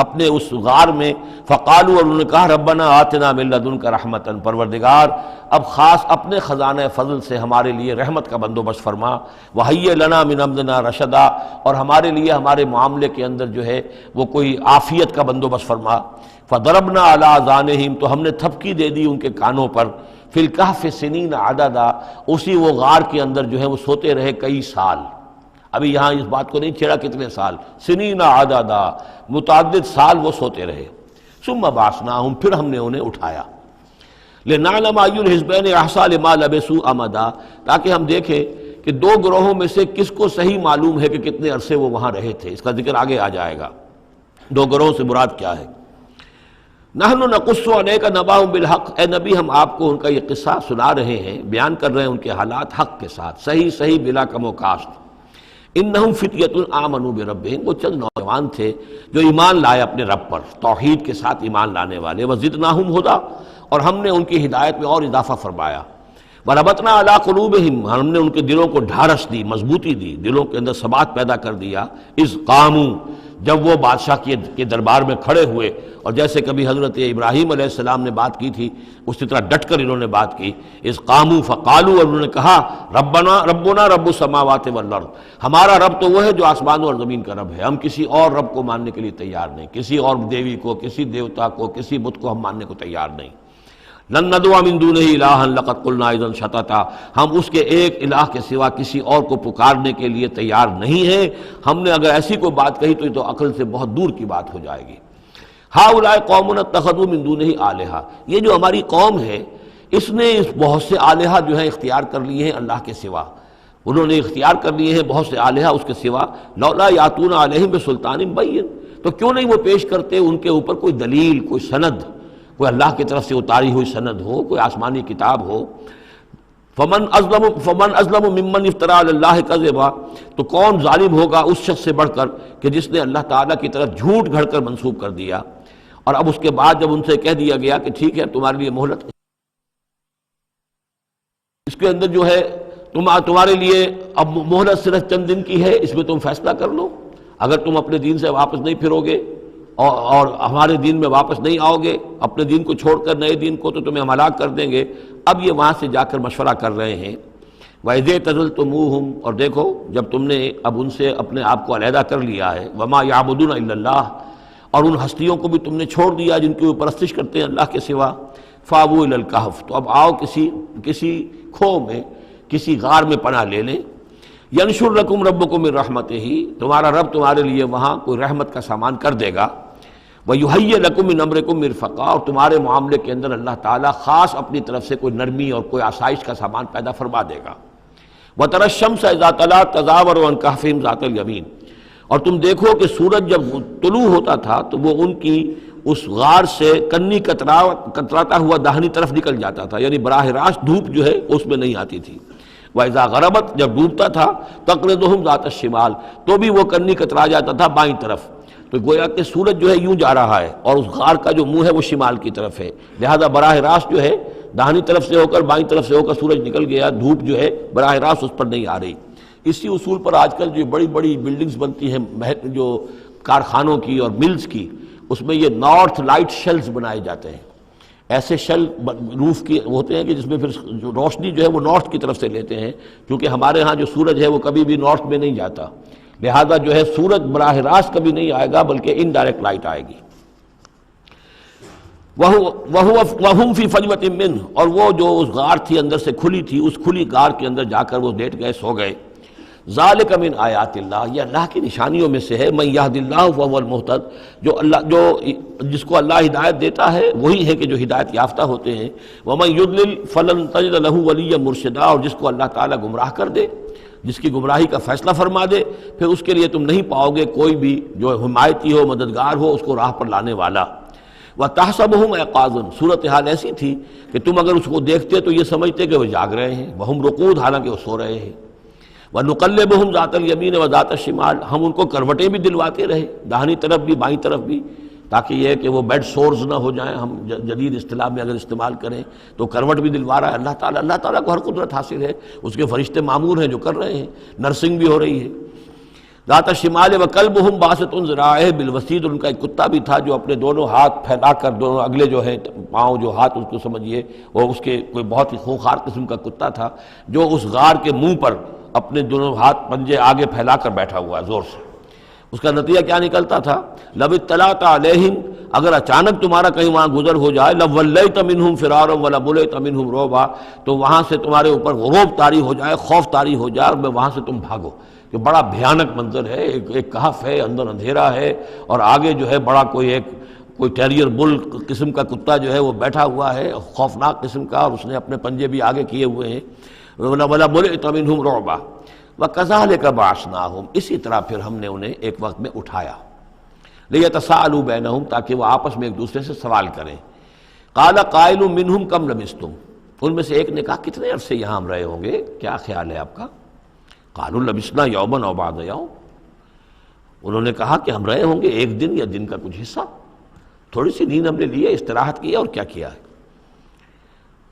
Speaker 1: اپنے اس غار میں، فقالوا، اور انہوں نے کہا ربنا آتنا من لدنک رحمتا، پروردگار اب خاص اپنے خزانہ فضل سے ہمارے لیے رحمت کا بندوبست فرما، وہیئ لنا من امرنا رشدا، اور ہمارے لیے ہمارے معاملے کے اندر جو ہے وہ کوئی عافیت کا بندوبست فرما، فضربنا علی آذانہم، تو ہم نے تھپکی دے دی ان کے کانوں پر، فی الکہف سنین عددا، اسی وہ غار کے اندر جو ہے وہ سوتے رہے کئی سال۔ ابھی یہاں اس بات کو نہیں چھیڑا کتنے سال، سنین عددا، متعدد سال وہ سوتے رہے۔ ثم بعثناہم، پھر ہم نے انہیں اٹھایا، لنعلم ای الحزبین احصیٰ لما لبثوا امدا، تاکہ ہم دیکھیں کہ 2 گروہوں میں سے کس کو صحیح معلوم ہے کہ کتنے عرصے وہ وہاں رہے تھے۔ اس کا ذکر آگے آ جائے گا، 2 گروہوں سے مراد کیا ہے۔ نحن نقص علیک نبأہم بالحق، اے نبی ہم آپ کو ان کا یہ قصہ سنا رہے ہیں، بیان کر رہے ہیں ان کے حالات حق کے ساتھ، صحیح بلا کم و کاسٹ۔ انہم فتیۃ آمنوا بربہم، وہ چند نوجوان تھے جو ایمان لائے اپنے رب پر، توحید کے ساتھ ایمان لانے والے، وزدناہم ہدی، اور ہم نے ان کی ہدایت میں اور اضافہ فرمایا، وربطنا علی قلوبہم، ہم نے ان کے دلوں کو ڈھارس دی، مضبوطی دی، دلوں کے اندر ثبات پیدا کر دیا، اذ قاموا، جب وہ بادشاہ کے دربار میں کھڑے ہوئے، اور جیسے کبھی حضرت ابراہیم علیہ السلام نے بات کی تھی اسی طرح ڈٹ کر انہوں نے بات کی، اذ قاموا فقالوا، اور انہوں نے کہا ربنا رب السماوات والارض، ہمارا رب تو وہ ہے جو آسمانوں اور زمین کا رب ہے، ہم کسی اور رب کو ماننے کے لیے تیار نہیں، کسی اور دیوی کو، کسی دیوتا کو، کسی بت کو ہم ماننے کو تیار نہیں۔ لن ندعو من دونہ الہا لقد قلنا اذا شططا، ہم اس کے ایک الہ کے سوا کسی اور کو پکارنے کے لیے تیار نہیں ہیں، ہم نے اگر ایسی کوئی بات کہی تو یہ تو عقل سے بہت دور کی بات ہو جائے گی۔ ہؤلاء قوم اتخذوا من دونہ آلہہ، یہ جو ہماری قوم ہے اس نے بہت سے آلہہ جو ہیں اختیار کر لیے ہیں اللہ کے سوا، انہوں نے اختیار کر لیے ہیں بہت سے آلہہ اس کے سوا، لولا یاتون علیہم بسلطان بین، تو کیوں نہیں وہ پیش کرتے ان کے اوپر کوئی دلیل، کوئی سند، کوئی اللہ کی طرف سے اتاری ہوئی سند ہو، کوئی آسمانی کتاب ہو۔ فمن ازلم ممن افتری علی اللہ کذبا، تو کون ظالم ہوگا اس شخص سے بڑھ کر کہ جس نے اللہ تعالیٰ کی طرف جھوٹ گھڑ کر منسوب کر دیا۔ اور اب اس کے بعد جب ان سے کہہ دیا گیا کہ ٹھیک ہے تمہارے لیے مہلت، اس کے اندر جو ہے تمہارے لیے اب مہلت صرف چند دن کی ہے، اس میں تم فیصلہ کر لو، اگر تم اپنے دین سے واپس نہیں پھرو گے اور ہمارے دین میں واپس نہیں آؤ گے، اپنے دین کو چھوڑ کر نئے دین کو، تو تمہیں ہم ہلاک کر دیں گے۔ اب یہ وہاں سے جا کر مشورہ کر رہے ہیں، وَإِذْ اعْتَزَلْتُمُوهُمْ، اور دیکھو جب تم نے اب ان سے اپنے آپ کو علیحدہ کر لیا ہے، وَمَا يَعْبُدُونَ إِلَّا اللَّهِ، اور ان ہستیوں کو بھی تم نے چھوڑ دیا جن کی وہ پرستش کرتے ہیں اللہ کے سوا، فَآوُوا إِلَى الْكَهْفِ، تو اب آؤ کسی کھو میں، کسی غار میں پناہ لے لیں، يَنشُرْ لَكُمْ رَبُّكُم مِّن رَحْمَتِهِ، تمہارا رب تمہارے لیے وہاں کوئی رحمت کا سامان کر دے گا، وَيُحَيِّ لَكُم مِّنْ أَمْرِكُم مِّرْفَقًا، اور تمہارے معاملے کے اندر اللہ تعالیٰ خاص اپنی طرف سے کوئی نرمی اور کوئی آسائش کا سامان پیدا فرما دے گا۔ وَتَرَى الشَّمْسَ إِذَا طَلَعَت تَزَاوَرُ عَنْ كَهْفِهِمْ ذَاتَ الْيَمِينِ، اور تم دیکھو کہ سورج جب طلوع ہوتا تھا تو وہ ان کی اس غار سے کنی کتراتا ہوا داہنی طرف نکل جاتا تھا، یعنی براہ راست دھوپ جو ہے اس میں نہیں آتی تھی۔ وَإِذَا غَرَبَتْ، جب ڈوبتا تھا، تَقْرِضُهُمْ ذَاتَ الشِّمَالِ، تو بھی وہ کنی کترا جاتا تھا بائیں طرف، تو گویا کہ سورج جو ہے یوں جا رہا ہے اور اس غار کا جو منہ ہے وہ شمال کی طرف ہے، لہذا براہ راست جو ہے داہنی طرف سے ہو کر بائیں طرف سے ہو کر سورج نکل گیا، دھوپ جو ہے براہ راست اس پر نہیں آ رہی۔ اسی اصول پر آج کل جو بڑی بڑی بلڈنگز بنتی ہیں جو کارخانوں کی اور ملز کی، اس میں یہ نارتھ لائٹ شیلز بنائے جاتے ہیں، ایسے شیل روف کی ہوتے ہیں کہ جس میں پھر جو روشنی جو ہے وہ نارتھ کی طرف سے لیتے ہیں، کیونکہ ہمارے ہاں جو سورج ہے وہ کبھی بھی نارتھ میں نہیں جاتا، لہذا جو ہے سورج براہ راست کبھی نہیں آئے گا بلکہ انڈائریکٹ لائٹ آئے گی۔ وَهُمْ فِي فَجْوَةٍ مِّنْهُ، اور وہ جو اس غار تھی اندر سے کھلی تھی، اس کھلی غار کے اندر جا کر وہ لیٹ گئے، سو گئے۔ ذالک من آیات اللہ، یہ اللہ کی نشانیوں میں سے ہے، من یہد اللہ فہو المہتد، جس کو اللہ ہدایت دیتا ہے وہی ہے کہ جو ہدایت یافتہ ہوتے ہیں، ومن یضلل فلن تجد لہ ولیا مرشدا، اور جس کو اللہ تعالیٰ گمراہ کر دے، جس کی گمراہی کا فیصلہ فرما دے، پھر اس کے لیے تم نہیں پاؤ گے کوئی بھی جو حمایتی ہو، مددگار ہو، اس کو راہ پر لانے والا۔ وَتَحْسَبُهُمْ أَيْقَاظًا، صورتحال ایسی تھی کہ تم اگر اس کو دیکھتے تو یہ سمجھتے کہ وہ جاگ رہے ہیں، وَهُمْ رُقُودٌ، حالانکہ وہ سو رہے ہیں۔ وَنُقَلِّبُهُمْ ذَاتَ الْيَمِينِ وَذَاتَ الشِّمَالِ، ہم ان کو کروٹیں بھی دلواتے رہے، داہنی طرف بھی بائیں طرف بھی، تاکہ یہ کہ وہ بیڈ سورز نہ ہو جائیں، ہم جدید اصطلاح میں اگر استعمال کریں تو کروٹ بھی دلوا رہا ہے اللہ تعالیٰ۔ اللہ تعالیٰ کو ہر قدرت حاصل ہے، اس کے فرشتے معمور ہیں جو کر رہے ہیں، نرسنگ بھی ہو رہی ہے۔ ذات الشمال وکلبہم باسط ذراعیہ بالوسید، ان کا ایک کتا بھی تھا جو اپنے دونوں ہاتھ پھیلا کر، دونوں اگلے جو ہیں پاؤں جو ہاتھ اس کو سمجھیے، وہ اس کے کوئی بہت ہی خونخوار قسم کا کتا تھا جو اس غار کے منہ پر اپنے دونوں ہاتھ پنجے آگے پھیلا کر بیٹھا ہوا ہے زور سے۔ اس کا نتیجہ کیا نکلتا تھا؟ لو اطلعت علیہم، اگر اچانک تمہارا کہیں وہاں گزر ہو جائے، لولیت منہم فرارا ولملیت منہم رعبا، تو وہاں سے تمہارے اوپر رعب طاری ہو جائے، خوف طاری ہو جائے، اور وہاں سے تم بھاگو، کہ بڑا بھیانک منظر ہے، ایک کہف ہے، اندر اندھیرا ہے، اور آگے جو ہے بڑا کوئی ٹیریئر بل قسم کا کتا جو ہے وہ بیٹھا ہوا ہے، خوفناک قسم کا، اور اس نے اپنے پنجے بھی آگے کیے ہوئے ہیں۔ وَلَمُلِئْتَ مِنْهُمْ رُعْبًا وَكَذَلِكَ بَعَثْنَاهُمْ، اسی طرح پھر ہم نے انہیں ایک وقت میں اٹھایا، لِيَتَسَاءَلُوا بَيْنَهُمْ، تاکہ وہ آپس میں ایک دوسرے سے سوال کریں۔ قَالَ قَائِلٌ مِّنْهُمْ كَمْ لَبِثْتُمْ، ان میں سے ایک نے کہا کتنے عرصے یہاں ہم رہے ہوں گے، کیا خیال ہے آپ کا؟ قَالُوا لَبِثْنَا يَوْمًا أَوْ بَعْضَ يَوْمٍ، انہوں نے کہا کہ ہم رہے ہوں گے ایک دن یا دن کا کچھ حصہ، تھوڑی سی نیند ہم نے لی ہے، استراحت کی ہے، اور کیا کیا ہے۔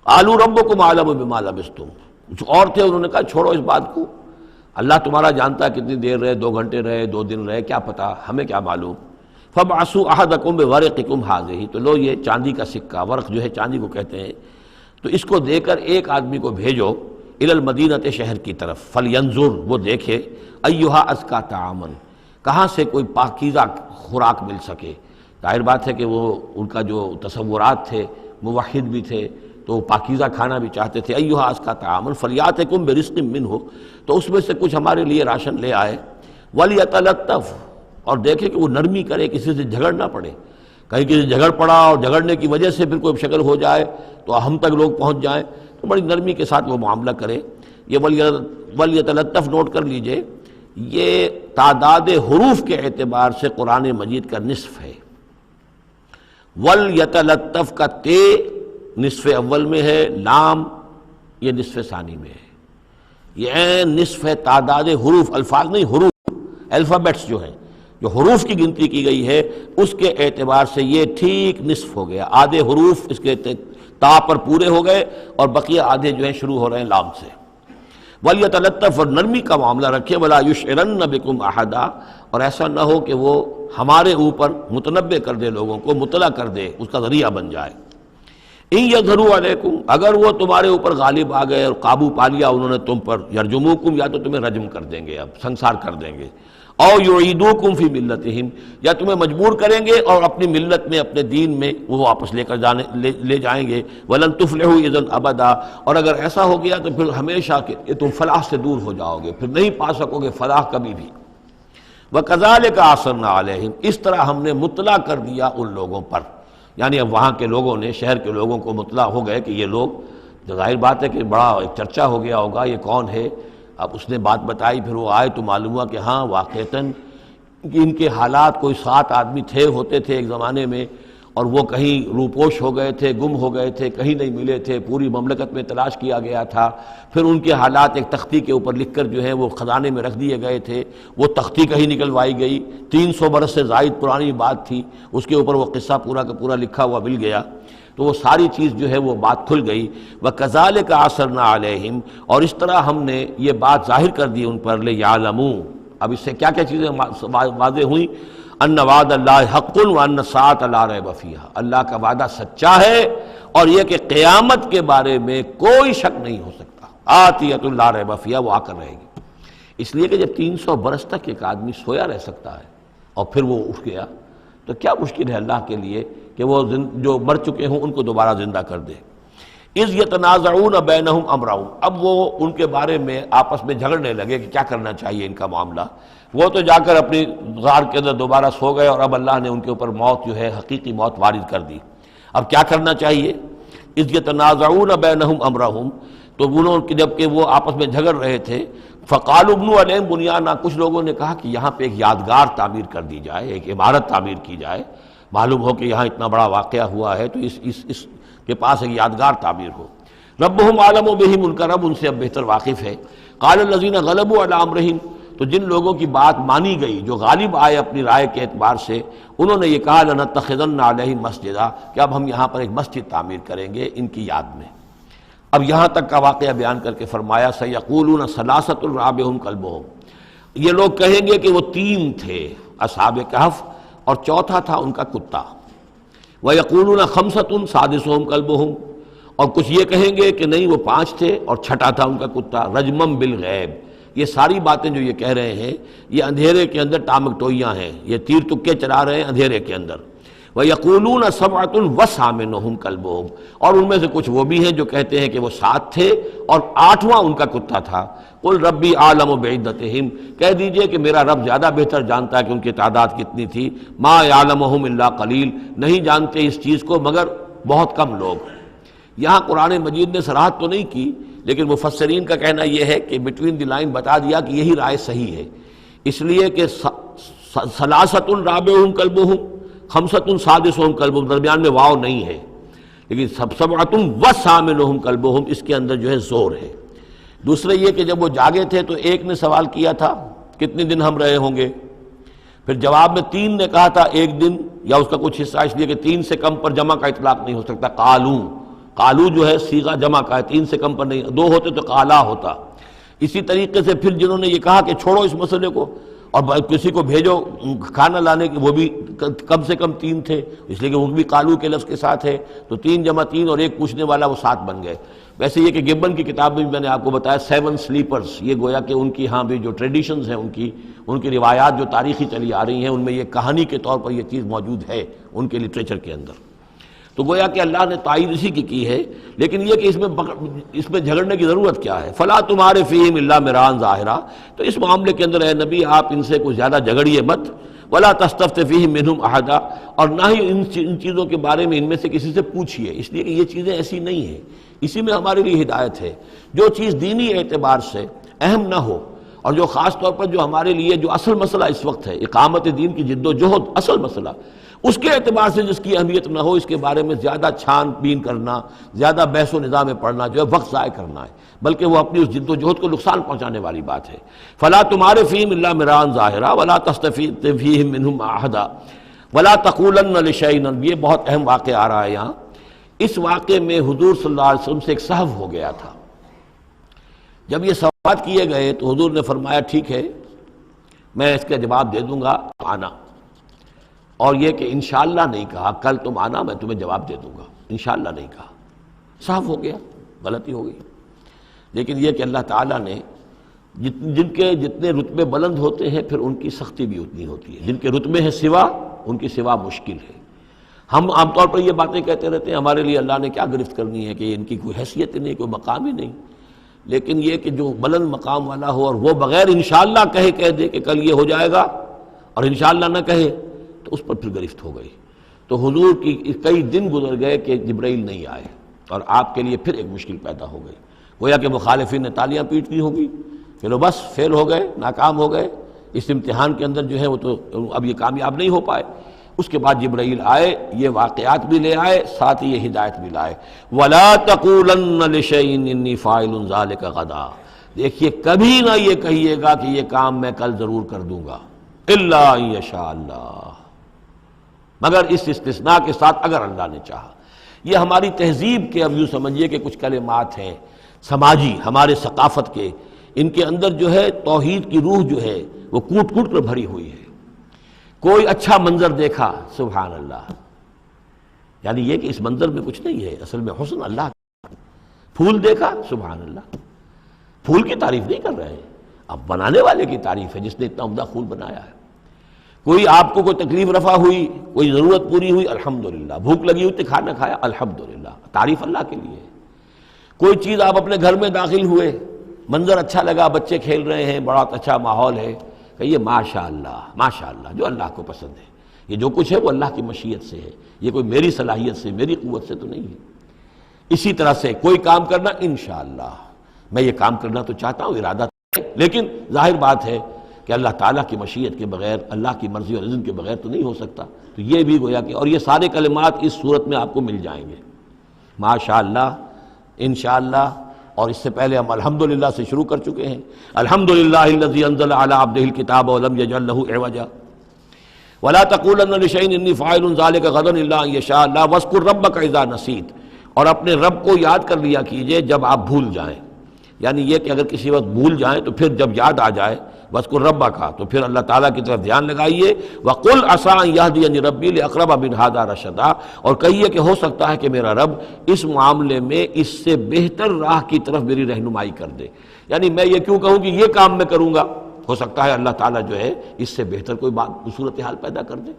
Speaker 1: قَالُوا رَبُّكُمْ أَعْلَمُ بِمَا لَبِثْتُمْ، کچھ اور تھے انہوں نے کہا چھوڑو اس بات کو، اللہ تمہارا جانتا ہے کتنی دیر رہے، 2 گھنٹے رہے، 2 دن رہے، کیا پتہ، ہمیں کیا معلوم۔ فَابْعَثُوا أَحَدَكُمْ بِوَرِقِكُمْ هَٰذِهِ، تو لو یہ چاندی کا سکہ، ورق جو ہے چاندی کو کہتے ہیں، تو اس کو دے کر ایک آدمی کو بھیجو الی المدینۃ، شہر کی طرف، فَلْيَنظُرْ، وہ دیکھے، أَيُّهَا أَزْكَىٰ طَعَامًا، کہاں سے کوئی پاکیزہ خوراک مل سکے۔ ظاہر بات ہے کہ وہ ان کا جو تصورات تھے، موحد بھی تھے تو پاکیزہ کھانا بھی چاہتے تھے۔ ایھا ازکا طعاما فلیاتکم برزق منہ، تو اس میں سے کچھ ہمارے لیے راشن لے آئے۔ ولیتلطف، اور دیکھے کہ وہ نرمی کرے، کسی سے جھگڑ نہ پڑے، کہیں کسی جھگڑ پڑا اور جھگڑنے کی وجہ سے پھر کوئی شکل ہو جائے تو ہم تک لوگ پہنچ جائیں، تو بڑی نرمی کے ساتھ وہ معاملہ کرے۔ یہ ولیتلطف نوٹ کر لیجئے، یہ تعداد حروف کے اعتبار سے قرآن مجید کا نصف ہے۔ ولیتلطف کا تے نصف اول میں ہے، لام یہ نصف ثانی میں ہے، یہ نصف ہے تعداد حروف، الفاظ نہیں، حروف، الفابیٹس جو ہیں، جو حروف کی گنتی کی گئی ہے اس کے اعتبار سے یہ ٹھیک نصف ہو گیا، آدھے حروف اس کے تا پر پورے ہو گئے اور بقیہ آدھے جو ہیں شروع ہو رہے ہیں لام سے۔ ولیتلطف، اور نرمی کا معاملہ رکھے، ولا یشعرن بکم احدا، اور ایسا نہ ہو کہ وہ ہمارے اوپر متنبع کر دے، لوگوں کو مطلع کر دے، اس کا ذریعہ بن جائے۔ ان یظہروا علیکم، اگر وہ تمہارے اوپر غالب آ گئے اور قابو پا لیا انہوں نے تم پر، یرجموکم، یا تو تمہیں رجم کر دیں گے، اب سنسار کر دیں گے، او یعیدوکم فی ملتہم، یا تمہیں مجبور کریں گے اور اپنی ملت میں، اپنے دین میں وہ واپس لے جائیں گے۔ ولن تفلحوا اذا ابدا، اور اگر ایسا ہو گیا تو پھر ہمیشہ کہ تم فلاح سے دور ہو جاؤ گے، پھر نہیں پا سکو گے فلاح کبھی بھی۔ وَكَذَلِكَ أَعْثَرْنَا عَلَيْهِمْ، اس طرح ہم نے مطلع کر دیا ان لوگوں پر، یعنی اب وہاں کے لوگوں نے، شہر کے لوگوں کو مطلع ہو گئے کہ یہ لوگ، ظاہر بات ہے کہ بڑا ایک چرچا ہو گیا ہوگا یہ کون ہے۔ اب اس نے بات بتائی، پھر وہ آئے تو معلوم ہوا کہ ہاں واقعتاً ان کے حالات کوئی 7 آدمی ہوتے تھے ایک زمانے میں، اور وہ کہیں روپوش ہو گئے تھے، گم ہو گئے تھے، کہیں نہیں ملے تھے، پوری مملکت میں تلاش کیا گیا تھا، پھر ان کے حالات ایک تختی کے اوپر لکھ کر جو ہے وہ خزانے میں رکھ دیے گئے تھے، وہ تختی کہیں نکلوائی گئی، 300 برس سے زائد پرانی بات تھی، اس کے اوپر وہ قصہ پورا کا پورا لکھا ہوا مل گیا، تو وہ ساری چیز جو ہے وہ بات کھل گئی۔ وَكَذَلِكَ أَعْثَرْنَا عَلَيْهِمْ، اور اس طرح ہم نے یہ بات ظاہر کر دی ان پر، لِيَعْلَمُوا، اب اس سے کیا کیا چیزیں واضح ہوئیں؟ ان وعد اللہ حق وان الساعۃ لا ریب فیہا، اللہ کا وعدہ سچا ہے اور یہ کہ قیامت کے بارے میں کوئی شک نہیں ہو سکتا، آتیۃ لا ریب فیہا، وہ آ کر رہے گی۔ اس لیے کہ جب 300 برس تک ایک آدمی سویا رہ سکتا ہے اور پھر وہ اٹھ گیا تو کیا مشکل ہے اللہ کے لیے کہ وہ جو مر چکے ہوں ان کو دوبارہ زندہ کر دے۔ اذ یتنازعون بینہم امرہم، اب وہ ان کے بارے میں آپس میں جھگڑنے لگے کہ کیا کرنا چاہیے ان کا معاملہ۔ وہ تو جا کر اپنی غار کے اندر دوبارہ سو گئے، اور اب اللہ نے ان کے اوپر موت جو ہے حقیقی موت وارد کر دی۔ اب کیا کرنا چاہیے؟ اذ یتنازعون بینہم امرہم، تو انہوں نے جب کہ وہ آپس میں جھگڑ رہے تھے، فقالوا ابنوا علیہم بنیانا، کچھ لوگوں نے کہا کہ یہاں پہ ایک یادگار تعمیر کر دی جائے، ایک عمارت تعمیر کی جائے، معلوم ہو کہ یہاں اتنا بڑا واقعہ ہوا ہے تو اس کے پاس ایک یادگار تعمیر ہو۔ ربہم اعلم بہم، ان کا رب ان سے اب بہتر واقف ہے۔ قال الذین غلبوا علی امرہم، تو جن لوگوں کی بات مانی گئی، جو غالب آئے اپنی رائے کے اعتبار سے، انہوں نے یہ کہا لنتخذن علیہم مسجدا، کہ اب ہم یہاں پر ایک مسجد تعمیر کریں گے ان کی یاد میں۔ اب یہاں تک کا واقعہ بیان کر کے فرمایا سیقولون ثلاثۃ رابعہم کلبہم، یہ لوگ کہیں گے کہ وہ 3 تھے اصحاب کہف اور چوتھا تھا ان کا کتا۔ ویقولون خمسۃ سادسہم کلبہم، اور کچھ یہ کہیں گے کہ نہیں وہ 5 تھے اور چھٹا تھا ان کا کتا، رجمم بالغیب۔ یہ ساری باتیں جو یہ کہہ رہے ہیں یہ اندھیرے کے اندر ٹامک ٹوئیاں ہیں، یہ تیر تکے چلا رہے ہیں اندھیرے کے اندر۔ وَيَقُولُونَ سَبْعَةٌ وَثَامِنُهُمْ كَلْبُهُمْ، اور ان میں سے کچھ وہ بھی ہیں جو کہتے ہیں کہ وہ 7 تھے اور 8واں ان کا کتا تھا۔ قُلْ رَبِّي أَعْلَمُ بِعِدَّتِهِمْ، کہہ دیجئے کہ میرا رب زیادہ بہتر جانتا ہے کہ ان کی تعداد کتنی تھی۔ مَا يَعْلَمُهُمْ إِلَّا قَلِيلٌ، نہیں جانتے اس چیز کو مگر بہت کم لوگ۔ یہاں قرآن مجید نے صراحت تو نہیں کی، لیکن مفسرین کا کہنا یہ ہے کہ بٹوین دی لائن بتا دیا کہ یہی رائے صحیح ہے، اس لیے کہ ثلاثۃ رابعہم کلبہم، خمسۃ سادسہم کلبہم، درمیان میں واو نہیں ہے، لیکن سبعۃ وثامنہم کلبہم اس کے اندر جو ہے زور ہے۔ دوسرے یہ کہ جب وہ جاگے تھے تو ایک نے سوال کیا تھا کتنے دن ہم رہے ہوں گے، پھر جواب میں 3 نے کہا تھا 1 دن، یا اس کا کچھ حصہ، اس لیے کہ 3 سے کم پر جمع کا اطلاق نہیں ہو سکتا۔ قالو جو ہے صیغہ جمع کا ہے، 3 سے کم پر نہیں، 2 ہوتے تو قالا ہوتا۔ اسی طریقے سے پھر جنہوں نے یہ کہا کہ چھوڑو اس مسئلے کو اور کسی کو بھیجو کھانا لانے کے، وہ بھی کم سے کم 3 تھے، اس لیے کہ وہ بھی قالو کے لفظ کے ساتھ ہے، تو 3 جمع 3 اور ایک پوچھنے والا، وہ 7 بن گئے۔ ویسے یہ کہ گبن کی کتاب میں بھی میں نے آپ کو بتایا 7 سلیپرز، یہ گویا کہ ان کی ہاں بھی جو ٹریڈیشنز ہیں، ان کی روایات جو تاریخی چلی آ رہی ہیں، ان میں یہ کہانی کے طور پر یہ چیز موجود ہے ان کے لٹریچر کے اندر۔ تو گویا کہ اللہ نے تائید اسی کی ہے، لیکن یہ کہ اس میں جھگڑنے کی ضرورت کیا ہے؟ فلا تمہارے فیہم الا مران ظاہرا، تو اس معاملے کے اندر اے نبی آپ ان سے کچھ زیادہ جھگڑیے مت۔ ولا تستفت فیہم منہم احدا، اور نہ ہی ان چیزوں کے بارے میں ان میں سے کسی سے پوچھیے، اس لیے کہ یہ چیزیں ایسی نہیں ہیں، اسی میں ہمارے لیے ہدایت ہے۔ جو چیز دینی اعتبار سے اہم نہ ہو، اور جو خاص طور پر جو ہمارے لیے جو اصل مسئلہ اس وقت ہے، اقامت دین کی جد و جہد اصل مسئلہ، اس کے اعتبار سے جس کی اہمیت نہ ہو، اس کے بارے میں زیادہ چھان بین کرنا، زیادہ بحث و نظام میں پڑھنا جو ہے وقت ضائع کرنا ہے، بلکہ وہ اپنی اس جد و جہد کو نقصان پہنچانے والی بات ہے۔ فلا تمہارے فیہم الا مران ظاہرا ولا تستفت فیہم منہم احدا ولا تقولن لشیء، یہ بہت اہم واقعہ آ رہا ہے یہاں۔ اس واقعے میں حضور صلی اللہ علیہ وسلم سے ایک سہو ہو گیا تھا۔ جب یہ سوالات کیے گئے تو حضور نے فرمایا ٹھیک ہے میں اس کا جواب دے دوں گا، آنا۔ اور یہ کہ انشاءاللہ نہیں کہا، کل تم آنا میں تمہیں جواب دے دوں گا، انشاءاللہ نہیں کہا، صاف ہو گیا، غلطی ہو گئی۔ لیکن یہ کہ اللہ تعالیٰ نے جن کے جتنے رتبے بلند ہوتے ہیں پھر ان کی سختی بھی اتنی ہوتی ہے، جن کے رتبے ہیں سوا، ان کی سوا مشکل ہے۔ ہم عام طور پر یہ باتیں کہتے رہتے ہیں ہمارے لیے اللہ نے کیا گرفت کرنی ہے کہ ان کی کوئی حیثیت ہی نہیں، کوئی مقام ہی نہیں، لیکن یہ کہ جو بلند مقام والا ہو اور وہ بغیر انشاءاللہ کہہ دے کہ کل یہ ہو جائے گا اور انشاءاللہ نہ کہے تو اس پر پھر گرفت ہو گئی۔ تو حضور کی کئی دن گزر گئے کہ جبرائیل نہیں آئے، اور آپ کے لیے پھر ایک مشکل پیدا ہو گئی، گویا کہ مخالفین نے تالیاں پیٹ دی ہوگی، پھر وہ بس فیل ہو گئے، ناکام ہو گئے اس امتحان کے اندر جو ہے، وہ تو اب یہ کامیاب نہیں ہو پائے۔ اس کے بعد جبرائیل آئے، یہ واقعات بھی لے آئے، ساتھ ہی یہ ہدایت بھی لائے۔ وَلَا تَقُولَنَّ لِشَيْءٍ إِنِّي فَاعِلٌ ذَلِكَ غَدًا، دیکھیے کبھی نہ یہ کہیے گا کہ یہ کام میں کل ضرور کر دوں گا، إِلَّا أَن يَشَاءَ اللَّهُ، مگر اس استثناء کے ساتھ اگر اللہ نے چاہا۔ یہ ہماری تہذیب کے، اب یوں سمجھیے کہ کچھ کلمات ہیں سماجی، ہمارے ثقافت کے، ان کے اندر جو ہے توحید کی روح جو ہے وہ کوٹ کوٹ کر بھری ہوئی ہے۔ کوئی اچھا منظر دیکھا، سبحان اللہ، یعنی یہ کہ اس منظر میں کچھ نہیں ہے، اصل میں حسن اللہ کا۔ پھول دیکھا، سبحان اللہ، پھول کی تعریف نہیں کر رہے ہیں، اب بنانے والے کی تعریف ہے جس نے اتنا عمدہ پھول بنایا ہے۔ کوئی آپ کو کوئی تکلیف رفع ہوئی، کوئی ضرورت پوری ہوئی، الحمدللہ، بھوک لگی ہوئی تو کھانا کھایا، الحمدللہ، تعریف اللہ کے لیے۔ کوئی چیز آپ اپنے گھر میں داخل ہوئے، منظر اچھا لگا، بچے کھیل رہے ہیں، بڑا اچھا ماحول ہے، کہیے ماشاء اللہ، جو اللہ کو پسند ہے، یہ جو کچھ ہے وہ اللہ کی مشیت سے ہے، یہ کوئی میری صلاحیت سے، میری قوت سے تو نہیں ہے۔ اسی طرح سے کوئی کام کرنا، انشاءاللہ میں یہ کام کرنا تو چاہتا ہوں، ارادہ ہے، لیکن ظاہر بات ہے کہ اللہ تعالیٰ کی مشیت کے بغیر، اللہ کی مرضی اور اذن کے بغیر تو نہیں ہو سکتا۔ تو یہ بھی گویا کہ، اور یہ سارے کلمات اس صورت میں آپ کو مل جائیں گے، ماشاءاللہ، انشاءاللہ، اور اس سے پہلے ہم الحمدللہ سے شروع کر چکے ہیں۔ الحمدللہ الذی انزل علی عبدہ الکتاب ولم یجعل لہ عوجا ولا تقولن لشیء انی فاعل ذلک غدا الا ان یشاء اللہ واذکر ربک اذا نسیت، اور اپنے رب کو یاد کر لیا کیجئے جب آپ بھول جائیں، یعنی یہ کہ اگر کسی وقت بھول جائیں تو پھر جب یاد آ جائے وَاذْكُرْ رَبَّكَ، تو پھر اللہ تعالیٰ کی طرف دھیان لگائیے۔ وَقُلْ عَسَىٰ أَن يَهْدِيَنِ رَبِّي لِأَقْرَبَ مِنْ هَٰذَا رَشَدًا، اور کہیے کہ ہو سکتا ہے کہ میرا رب اس معاملے میں اس سے بہتر راہ کی طرف میری رہنمائی کر دے، یعنی میں یہ کیوں کہوں کہ یہ کام میں کروں گا، ہو سکتا ہے اللہ تعالیٰ جو ہے اس سے بہتر کوئی صورتحال پیدا کر دے۔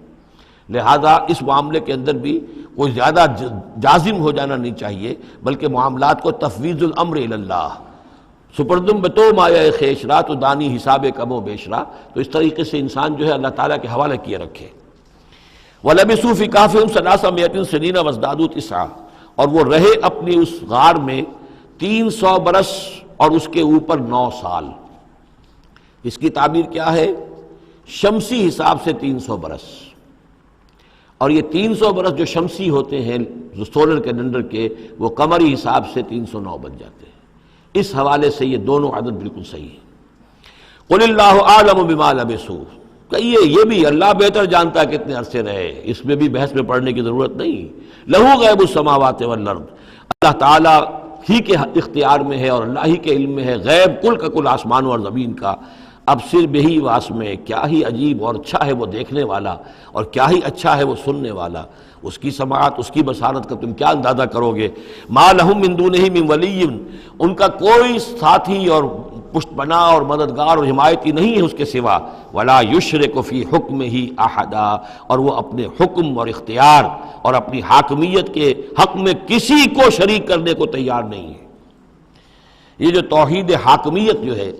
Speaker 1: لہذا اس معاملے کے اندر بھی کوئی زیادہ جازم ہو جانا نہیں چاہیے، بلکہ معاملات کو تفویض الامر الی اللہ، سپردم بتو مایا خیشرا تو دانی حساب کم و بیشرا، تو اس طریقے سے انسان جو ہے اللہ تعالیٰ کے حوالے کیے رکھے۔ وَلَبِثُوا فِي كَهْفِهِمْ ثَلَاثَمِائَةٍ سِنِينَ وَازْدَادُوا تِسْعًا، اور وہ رہے اپنی اس غار میں 300 برس اور اس کے اوپر 9 سال۔ اس کی تعبیر کیا ہے؟ شمسی حساب سے 300 برس، اور یہ 300 برس جو شمسی ہوتے ہیں جو سولر کیلنڈر کے، وہ قمری حساب سے 309 بن جاتے ہیں۔ اس حوالے سے یہ دونوں عدد بالکل صحیح ہے۔ قُلِ اللَّهُ أَعْلَمُ بِمَا لَبِثُوا، کہیے یہ بھی اللہ بہتر جانتا ہے کتنے عرصے رہے، اس میں بھی بحث میں پڑھنے کی ضرورت نہیں۔ لَهُ غَيْبُ السَّمَاوَاتِ وَالْأَرْضِ، اللہ تعالیٰ ہی کے اختیار میں ہے اور اللہ ہی کے علم میں ہے غیب کل کا کل آسمانوں اور زمین کا۔ اب صرف بہی واسمع، کیا ہی عجیب اور اچھا ہے وہ دیکھنے والا، اور کیا ہی اچھا ہے وہ سننے والا، اس کی سماعت، اس کی بصارت کا تم کیا اندازہ کرو گے۔ ما لہم من دونہ من ولی، ان کا کوئی ساتھی اور پشت پناہ اور مددگار اور حمایتی نہیں ہے اس کے سوا۔ ولا یشرک فی حکمہ احدا، اور وہ اپنے حکم اور اختیار اور اپنی حاکمیت کے حق میں کسی کو شریک کرنے کو تیار نہیں ہے۔ یہ جو توحید حاکمیت جو ہے،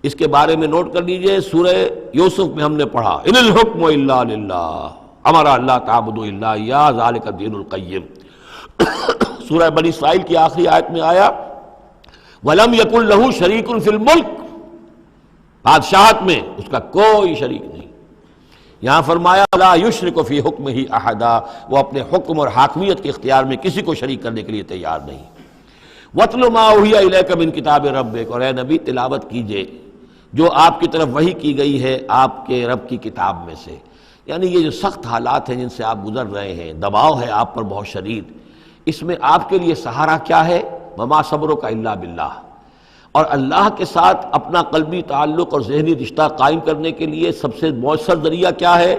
Speaker 1: اس کے بارے میں نوٹ کر لیجئے، سورہ یوسف میں ہم نے پڑھا ان الحکم الا للہ امر اللہ تعبدوا الا ایاہ ذالک الدین القیم۔ سورہ بنی اسرائیل کی آخری آیت میں آیا وَلَمْ يَكُنْ لَهُ شَرِيكٌ فِي الْمُلْكِ، بادشاہت میں اس کا کوئی شریک نہیں۔ یہاں فرمایا لَا يُشْرِكُ فِي حُكْمِهِ أَحَدًا، وہ اپنے حکم اور حاکمیت کے اختیار میں کسی کو شریک کرنے کے لیے تیار نہیں۔ وَاتْلُ مَا أُوحِیَ إِلَيْكَ مِن كِتَابِ رَبِّكَ، اور اے نبی تلاوت کیجئے جو آپ کی طرف وحی کی گئی ہے آپ کے رب کی کتاب میں سے، یعنی یہ جو سخت حالات ہیں جن سے آپ گزر رہے ہیں، دباؤ ہے آپ پر بہت شدید، اس میں آپ کے لیے سہارا کیا ہے؟ وما صبرک الا باللہ، اور اللہ کے ساتھ اپنا قلبی تعلق اور ذہنی رشتہ قائم کرنے کے لیے سب سے مؤثر ذریعہ کیا ہے؟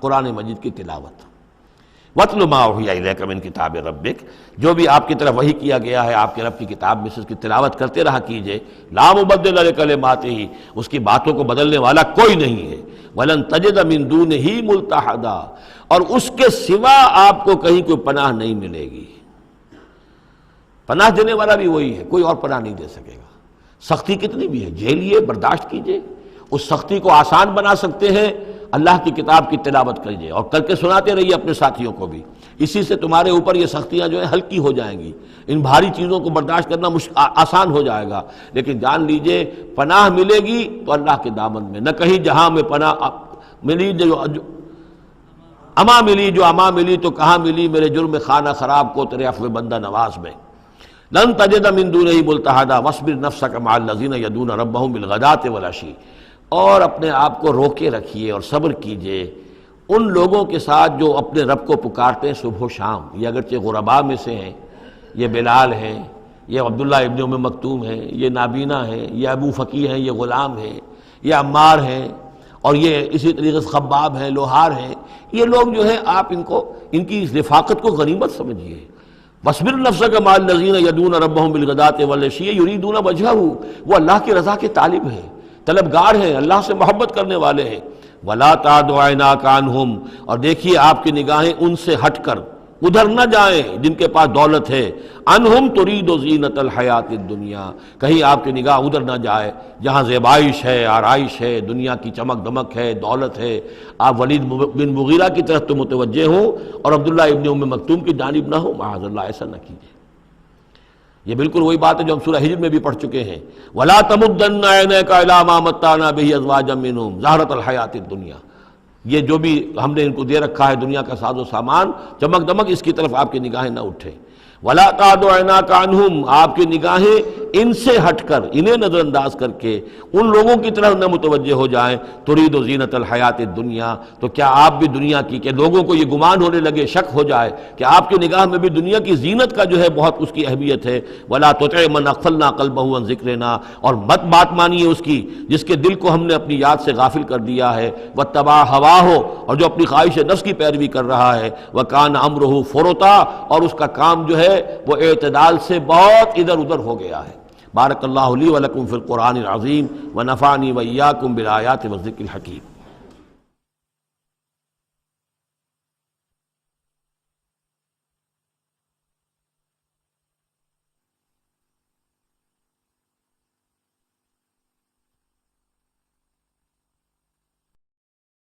Speaker 1: قرآن مجید کی تلاوت۔ وَاتْلُ مَا أُوحِیَ إِلَيْكَ مِن کِتَابِ رَبِّكَ، جو بھی آپ کی طرف وحی کیا گیا ہے آپ کے رب کی کتاب میں سے، اس کی تلاوت کرتے رہا کیجئے۔ لا مبدل لکلماتہ، اس کی باتوں کو بدلنے والا کوئی نہیں ہے۔ وَلَن تَجِدَ مِن دُونِهِ مُلْتَحَدًا، اور اس کے سوا آپ کو کہیں کوئی پناہ نہیں ملے گی۔ پناہ دینے والا بھی وہی ہے، کوئی اور پناہ نہیں دے سکے گا۔ سختی کتنی بھی ہے جھیلیے، برداشت کیجئے، اس سختی کو آسان بنا سکتے ہیں اللہ کی کتاب کی تلاوت کریے اور کر کے سناتے رہیے اپنے ساتھیوں کو بھی، اسی سے تمہارے اوپر یہ سختیاں جو ہیں ہلکی ہو جائیں گی، ان بھاری چیزوں کو برداشت کرنا آسان ہو جائے گا۔ لیکن جان لیجئے پناہ ملے گی تو اللہ کے دامن میں، نہ کہیں جہاں میں پناہ ملی جو اما ملی تو کہاں ملی میرے جرم خانہ خراب کو تیرے عفو بندہ نواز میں۔ لن تجد من دونہ ملتحدا واصبر نفسک مع الذین یدعون ربہم بالغداۃ والعشی، اور اپنے آپ کو روکے رکھیے اور صبر کیجئے ان لوگوں کے ساتھ جو اپنے رب کو پکارتے ہیں صبح و شام۔ یہ اگرچہ غرباء میں سے ہیں، یہ بلال ہیں، یہ عبداللہ ابن ام مکتوم ہیں، یہ نابینا ہیں، یہ ابو فقی ہیں، یہ غلام ہیں، یہ عمار ہیں، اور یہ اسی طریقے سے خباب ہیں، لوہار ہیں، یہ لوگ جو ہیں آپ ان کی رفاقت کو غنیمت سمجھیے۔ وَاصْبِرْ نَفْسَكَ مَعَ الَّذِينَ يَدْعُونَ رَبَّهُم بِالْغَدَاةِ وَالْعَشِيِّ يُرِيدُونَ وَجْهَهُ، وہ اللہ کی رضا کے طالب ہیں، طلبگار ہیں، اللہ سے محبت کرنے والے ہیں۔ وَلَا تَعْدُ عَيْنَاكَ عَنْهُمْ، اور دیکھیے آپ کی نگاہیں ان سے ہٹ کر، ادھر نہ جائیں جن کے پاس دولت ہے، انہم ترید زینت الحیات الدنیا، کہیں آپ کی نگاہ ادھر نہ جائے جہاں زیبائش ہے، آرائش ہے، دنیا کی چمک دمک ہے، دولت ہے، آپ ولید بن مغیرہ کی طرف تو متوجہ ہوں اور عبداللہ ابن ام مکتوم کی جانب نہ ہو، معاذ اللہ ایسا نہ کیجیے۔ یہ بالکل وہی بات ہے جو ہم سورہ ہجر میں بھی پڑھ چکے ہیں، وَلَا تَمُدَّنَّ عَيْنَيْكَ إِلَىٰ مَا مَتَّعْنَا بِهِ أَزْوَاجًا مِّنْهُمْ زَهْرَةَ الْحَيَاةِ الدُّنْيَا، یہ جو بھی ہم نے ان کو دے رکھا ہے دنیا کا ساز و سامان، چمک دمک، اس کی طرف آپ کی نگاہیں نہ اٹھیں۔ وَلَا تَعْدُ عَيْنَاكَ عَنْهُمْ، آپ کی نگاہیں ان سے ہٹ کر، انہیں نظر انداز کر کے ان لوگوں کی طرف نہ متوجہ ہو جائیں، ترید و زینت الحیات الدنیا، تو کیا آپ بھی دنیا کی، کہ لوگوں کو یہ گمان ہونے لگے، شک ہو جائے کہ آپ کی نگاہ میں بھی دنیا کی زینت کا جو ہے بہت اس کی اہمیت ہے۔ وَلَا تُطِعْ مَنْ أَغْفَلْنَا قَلْبَهُ عَنْ ذِكْرِنَا، اور مت بات مانیے اس کی جس کے دل کو ہم نے اپنی یاد سے غافل کر دیا ہے، وَاتَّبَعَ هَوَاهُ، اور جو اپنی خواہش نفس کی پیروی کر رہا ہے، وَكَانَ أَمْرُهُ فُرُطًا، اور اس کا کام جو ہے وہ اعتدال سے بہت ادھر ادھر ہو گیا ہے۔ بارک اللہ لی ولکم فی القرآن العظیم ونفعنی وإیاکم بالآیات والذکر الحکیم۔